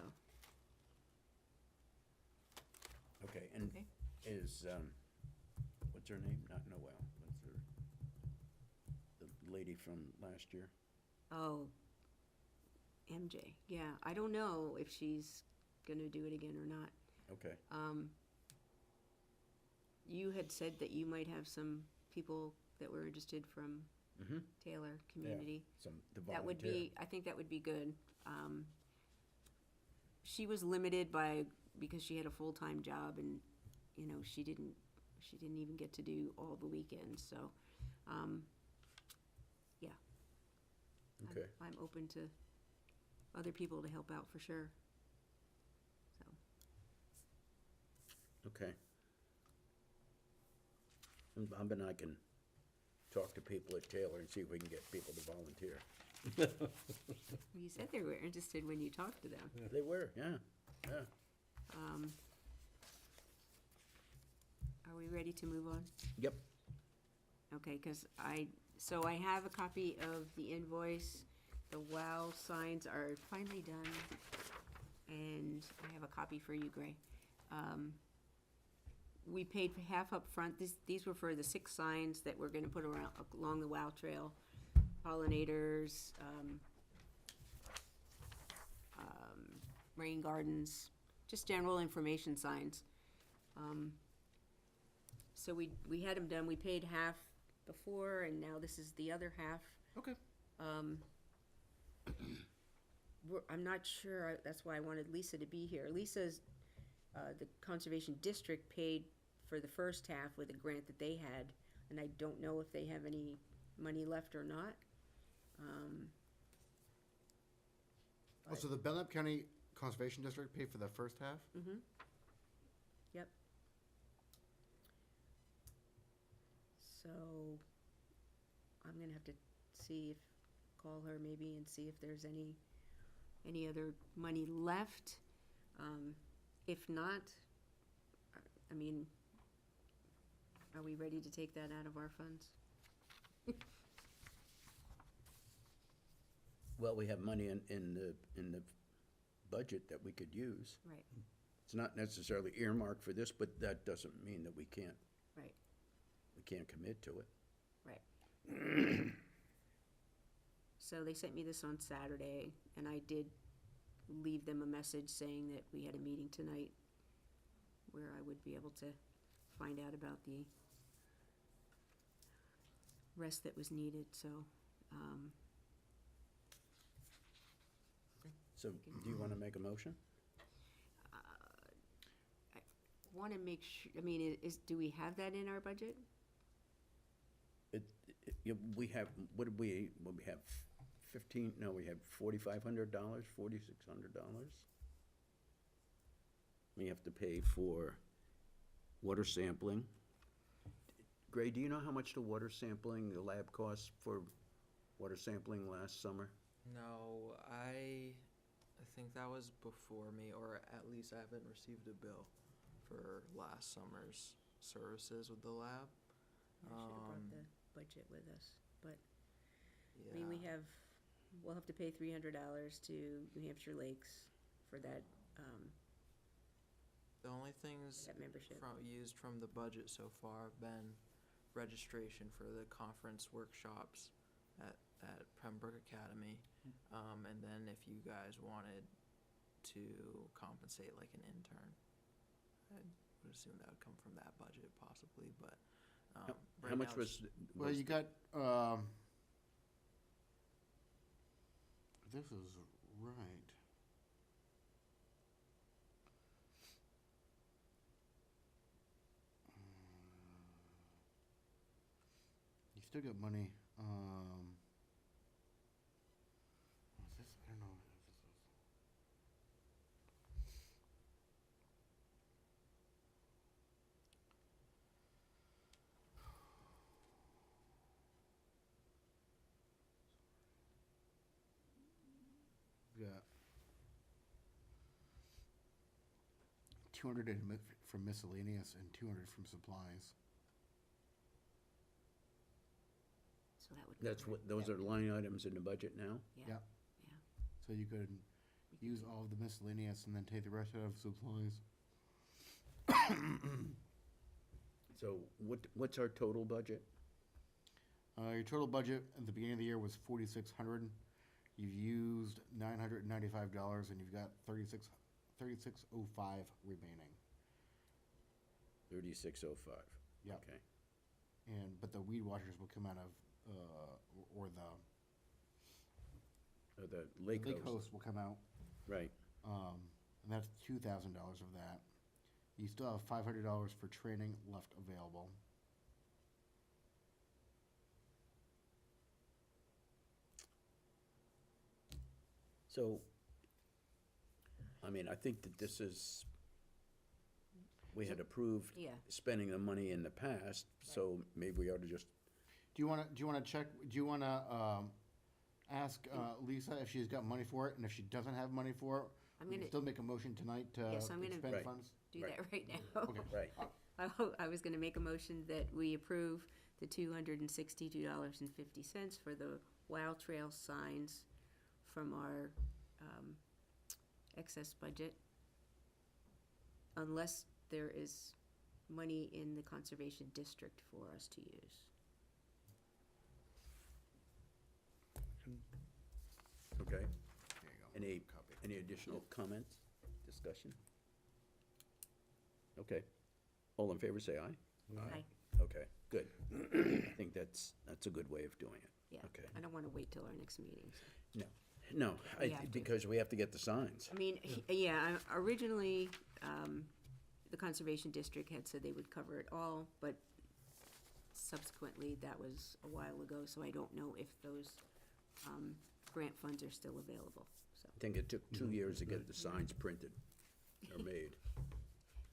Okay, and Okay. is, what's her name? Not Noel, what's her, the lady from last year? Oh, MJ, yeah, I don't know if she's gonna do it again or not. Okay, You had said that you might have some people that were interested from mm-hmm, Taylor community. some, the That would volunteer. be, I think that would be good. She was limited because she had a full-time job and, you know, she didn't even get to do all the weekends, so, yeah. Okay, I'm open to other people to help out for sure. So, Okay. And Bob and I can talk to people at Taylor and see if we can get people to volunteer. You said they were interested when you talked to them. They were, yeah, yeah. Are we ready to move on? Yep. Okay, because so I have a copy of the invoice. The WOW signs are finally done. And I have a copy for you, Gray. We paid half up front. These were for the 6 signs that we're gonna put around, along the WOW trail. Pollinators, rain gardens, just general information signs. So we had them done. We paid half before, and now this is the other half. Okay. I'm not sure, that's why I wanted Lisa to be here. Lisa's, the Conservation District paid for the first half with a grant that they had, and I don't know if they have any money left or not. Oh, so the Belknap County Conservation District paid for the first half? Yep. So, I'm gonna have to call her maybe and see if there's any other money left. If not, I mean, are we ready to take that out of our funds? Well, we have money in the budget that we could use. Right, It's not necessarily earmarked for this, but that doesn't mean that we can't commit to it. right. So they sent me this on Saturday, and I did leave them a message saying that we had a meeting tonight where I would be able to find out about the rest that was needed, so, So do you want to make a motion? I wanna make sure, I mean, do we have that in our budget? We have, what we have 15, no, we have $4,500, $4,600. We have to pay for water sampling. Gray, do you know how much the water sampling, the lab costs for water sampling last summer? No, I think that was before me, or at least I haven't received a bill for last summer's services with the lab. I should have brought the budget with us, but, Yeah. I mean, we'll have to pay $300 to New Hampshire Lakes for that, The only things that membership. used from the budget so far have been registration for the conference workshops at Pembroke Academy. And then if you guys wanted to compensate like an intern, I would assume that would come from that budget possibly, but, How right much now was? Well, you got, this is right. You still got money, is this, I don't know if this is. We got 200 from miscellaneous and 200 from supplies. So that would. That's cover what, it. those are line items in the budget now? Yeah, Yeah. yeah. So you could use all of the miscellaneous and then take the rest out of supplies. So what's our total budget? Your total budget at the beginning of the year was 4,600. You've used $995, and you've got 3605 remaining. 3605. Yep. Okay. But the weed watchers will come out of, or The lake lake host, host will come out, right. and that's $2,000 of that. You still have $500 for training left available. So, I mean, I think that this is, we had approved Yeah. spending the money in the past, so maybe we ought to just, Do you wanna check, do you wanna, ask, Lisa if she's got money for it, and if she doesn't have money for it, I'm we can gonna still make a motion tonight to Yes, I'm gonna- expend Right. funds? do Right. that right now. Okay. right, I was gonna make a motion that we approve the $262.50 for the Wild Trail signs from our, excess budget, unless there is money in the conservation district for us to use. okay. There you go. Any, Copy. any additional comments, discussion? Okay, all in favor, say aye. Aye. Okay, good. I think that's a good way of doing it. Yeah, Okay. I don't wanna wait till our next meeting, so. No, We have to. because we have to get the signs. I mean, yeah, originally, the Conservation District had said they would cover it all, but subsequently, that was a while ago, so I don't know if those, grant funds are still available, so. I think it took 2 years to get the signs printed or made.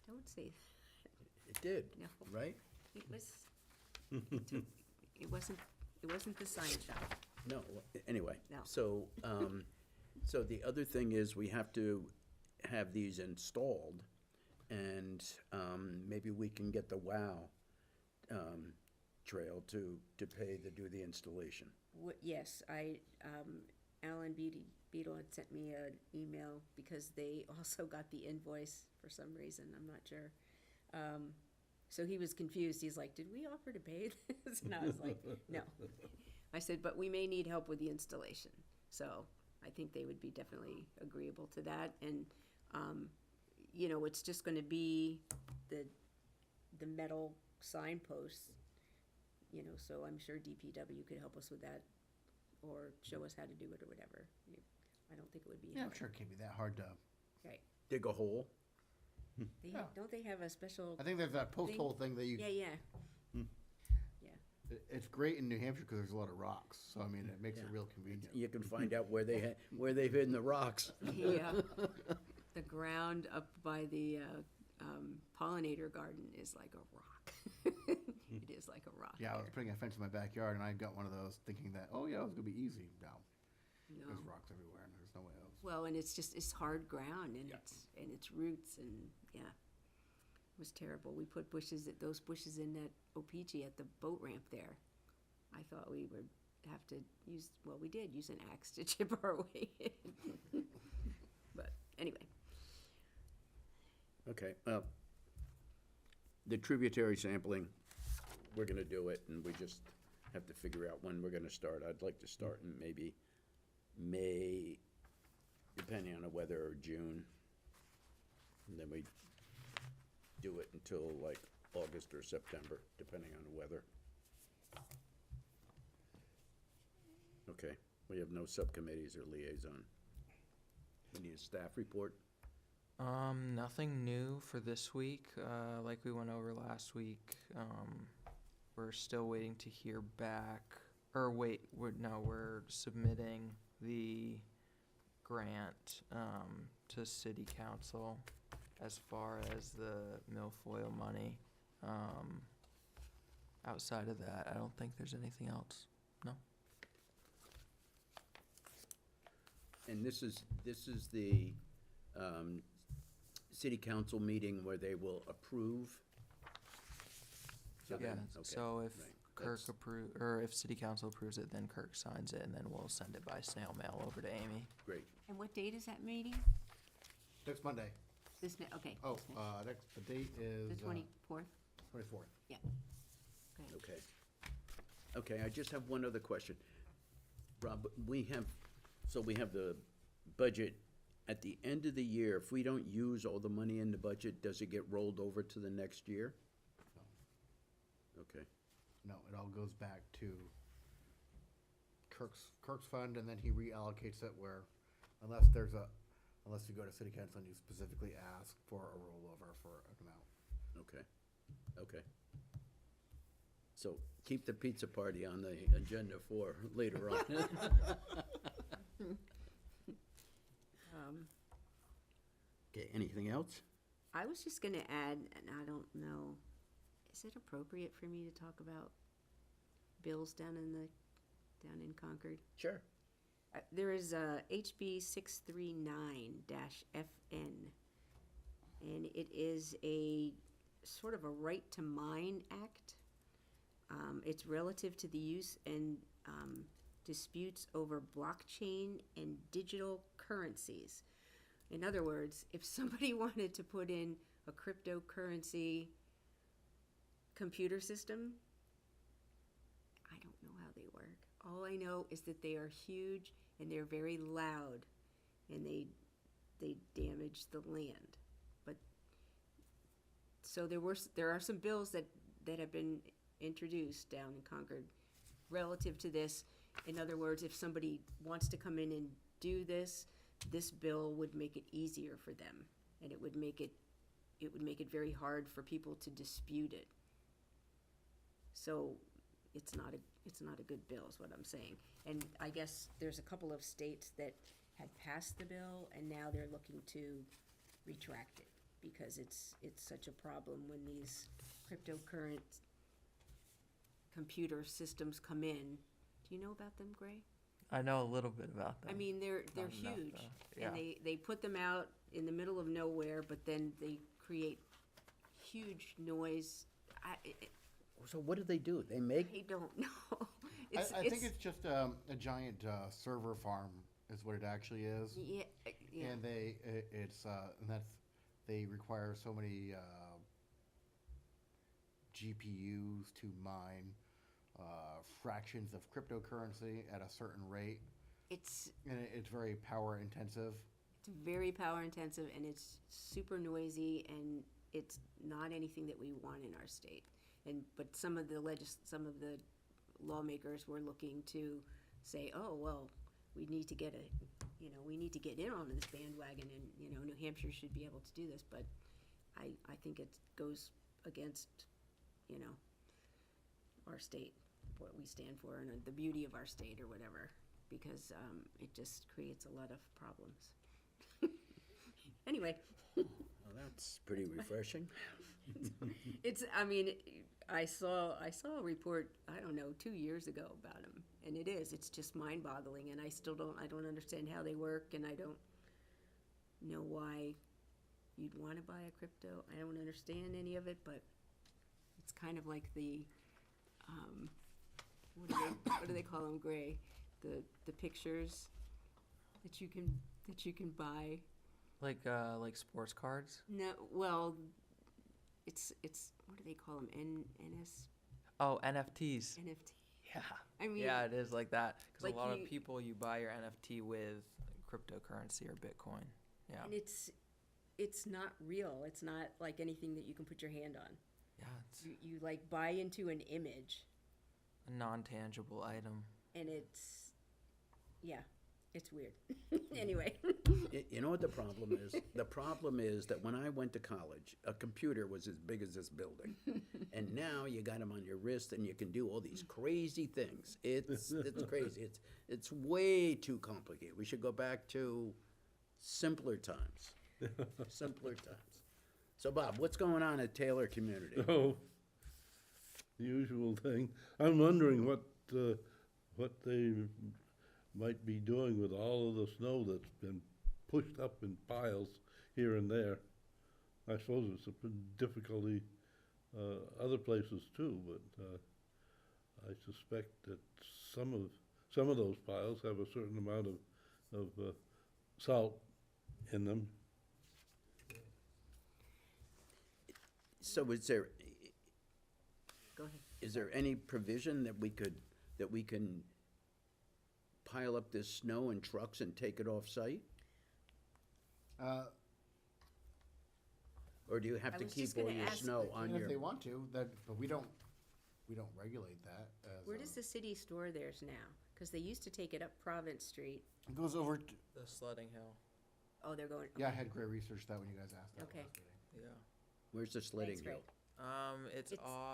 Don't say It did, No. right? that. It wasn't the sign shop. No, anyway. No. So, so the other thing is we have to have these installed, and maybe we can get the WOW trail to pay to do the installation. Yes, Alan Beadle had sent me an email because they also got the invoice for some reason, I'm not sure. So he was confused, he's like, did we offer to pay this? And I was like, no. I said, but we may need help with the installation, so I think they would be definitely agreeable to that, and, you know, it's just gonna be the metal signposts, you know, so I'm sure DPW could help us with that, or show us how to do it or whatever. I don't think it would be Yeah, I'm hard. sure it can't be that hard to, Right. Dig a hole? They Yeah. don't they have a special, I think there's that post hole thing that you, yeah, yeah. it's great in New Hampshire because there's a lot of rocks, so I mean, it makes it Yeah. real convenient. You can find out where where they've hidden the rocks. Yeah. The ground up by the pollinator garden is like a rock. It is like a rock. Yeah, I was there. putting a fence in my backyard, and I got one of those thinking that, oh yeah, it's gonna be easy. No, No. there's rocks everywhere, and there's no way else. Well, and it's hard ground, and Yeah. it's roots, and yeah, it was terrible. We put those bushes in that Opeechee at the boat ramp there. I thought we would have to use, well, we did use an axe to chip our way in. But anyway, Okay, well, the tributary sampling, we're gonna do it, and we just have to figure out when we're gonna start. I'd like to start in maybe May, depending on the weather, or June. And then we do it until like August or September, depending on the weather. Okay, we have no subcommittees or liaison. We need a staff report. Nothing new for this week. Like we went over last week, we're still waiting to hear back. Or wait, we're submitting the grant to city council as far as the milfoil money. Outside of that, I don't think there's anything else. No. And this is the city council meeting where they will approve? So Yeah, then- okay, so if right, Kirk that's or if city council approves it, then Kirk signs it, and then we'll send it by snail mail over to Amy. Great. and what date is that meeting? Next Monday. Okay. Oh, this ne- the date is The 24th? 24th. Okay. Okay, I just have one other question. Rob, we have the budget, at the end of the year, if we don't use all the money in the budget, does it get rolled over to the next year? Okay, No, it all goes back to Kirk's fund, and then he reallocates it where, unless you go to city council and you specifically ask for a rollover for an amount. okay. So keep the pizza party on the agenda for later on. Okay, anything else? I was just gonna add, and I don't know, is it appropriate for me to talk about bills down in Concord? Sure. There is a HB 639-FN, and it is a sort of a right to mine act. It's relative to the use and disputes over blockchain and digital currencies. In other words, if somebody wanted to put in a cryptocurrency computer system, I don't know how they work. All I know is that they are huge and they're very loud, and they damage the land. But so there are some bills that have been introduced down in Concord relative to this. In other words, if somebody wants to come in and do this bill would make it easier for them, and it would make it very hard for people to dispute it. So it's not a good bill is what I'm saying. And I guess there's a couple of states that had passed the bill and now they're looking to retract it because it's such a problem when these cryptocurrency computer systems come in. Do you know about them, Gray? I know a little bit about them. I mean, they're Not enough, huge, though. and Yeah. they put them out in the middle of nowhere, but then they create huge noise. So what do they do? They make, I don't know. I think it's just a giant server farm is what it actually is. Yeah, yeah. And they require so many GPUs to mine fractions of cryptocurrency at a certain rate, It's and it's very power intensive. very power intensive and it's super noisy and it's not anything that we want in our state. But some of the lawmakers were looking to say, oh, well, we need to get in on this bandwagon, and New Hampshire should be able to do this. But I think it goes against our state, what we stand for, and the beauty of our state or whatever, because it just creates a lot of problems. Anyway. well, that's pretty refreshing. I saw a report, I don't know, 2 years ago about them, and it's just mind-boggling, and I don't understand how they work, and I don't know why you'd want to buy a crypto. I don't understand any of it, but it's kind of like the, what do they call them, Gray? The pictures that you can buy. Like sports cards. No, well, it's what do they call them? NS Oh, NFTs. NFT. Yeah. I mean, Yeah, it is like that. Because like a lot you- of people, you buy your NFT with cryptocurrency or Bitcoin. Yeah. and it's not real. It's not like anything that you can put your hand on. Yeah, it's You like buy into an image, a non-tangible item. and it's weird. Anyway, You know what the problem is? The problem is that when I went to college, a computer was as big as this building. And now you got them on your wrist and you can do all these crazy things. It's crazy. It's way too complicated. We should go back to simpler times. Simpler times. So Bob, what's going on at Taylor Community? Oh, the usual thing. I'm wondering what they might be doing with all of the snow that's been pushed up in piles here and there. I suppose it's a difficulty other places too, but I suspect that some of those piles have a certain amount of salt in them. So go ahead. is there any provision that we can pile up this snow in trucks and take it off-site? Or do you have I to was keep just all gonna your ask snow the- on And your? if they want to, but we don't regulate that. Where does the city store theirs now? Because they used to take it up Province Street. It goes over to, The sledding hill. Oh, they're going. yeah, I had Gray research that when you guys asked that Okay. last meeting. Yeah. Where's the sledding Thanks, Ray. hill?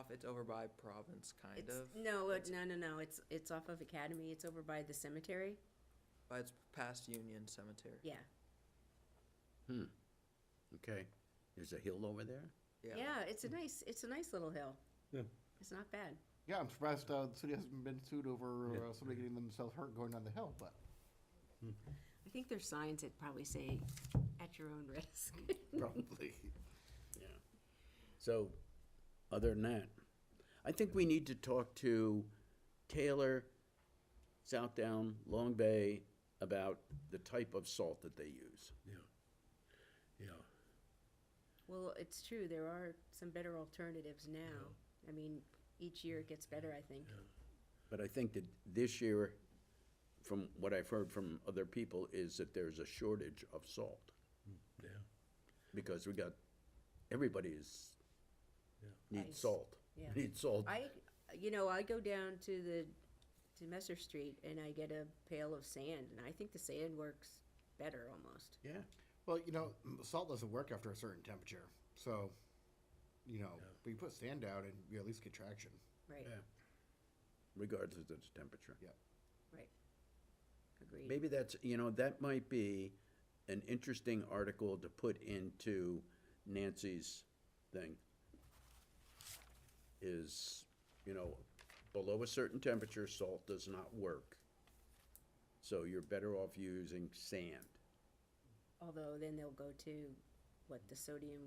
It's over by Province, kind It's, of. no, no. It's off of Academy. It's over by the cemetery. But it's past Union Cemetery. Yeah. Okay. There's a hill over there? Yeah, it's a nice little hill. Yeah. It's not bad. Yeah, I'm surprised the city hasn't been sued over somebody getting themselves hurt going down the hill, but I think there's signs that probably say, at your own risk. probably. Yeah. So, other than that, I think we need to talk to Taylor, Southdown, Long Bay about the type of salt that they use. Yeah. Well, it's true, there are some better alternatives now. I mean, each year it gets better, I think. But I think that this year, from what I've heard from other people, is that there's a shortage of salt. Yeah. Because everybody needs Ice. salt. Yeah. Needs salt. I go down to Messer Street and I get a pail of sand, and I think the sand works better almost. Yeah. Well, salt doesn't work after a certain temperature, so, but you put sand down and you at least get traction. Right, Yeah. Regardless of the temperature. Yeah. right. Agreed. Maybe that might be an interesting article to put into Nancy's thing. Is, below a certain temperature, salt does not work. So you're better off using sand. Although then they'll go to, the sodium,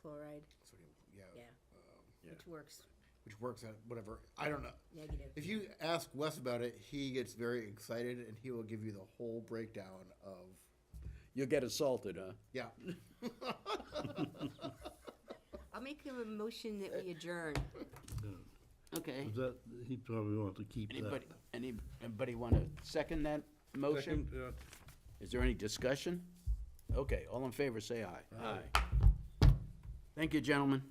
chloride, Sodium, yeah, Yeah. which works which works at whatever. I don't know. negative. If you ask Wes about it, he gets very excited and he will give you the whole breakdown of, You'll get assaulted, huh? yeah. I'll make a motion that we adjourn. Okay. Is that, he probably wants to keep that. Anybody want to second that motion? Second, yeah. Is there any discussion? Okay, all in favor, say aye. Aye. Thank you, gentlemen.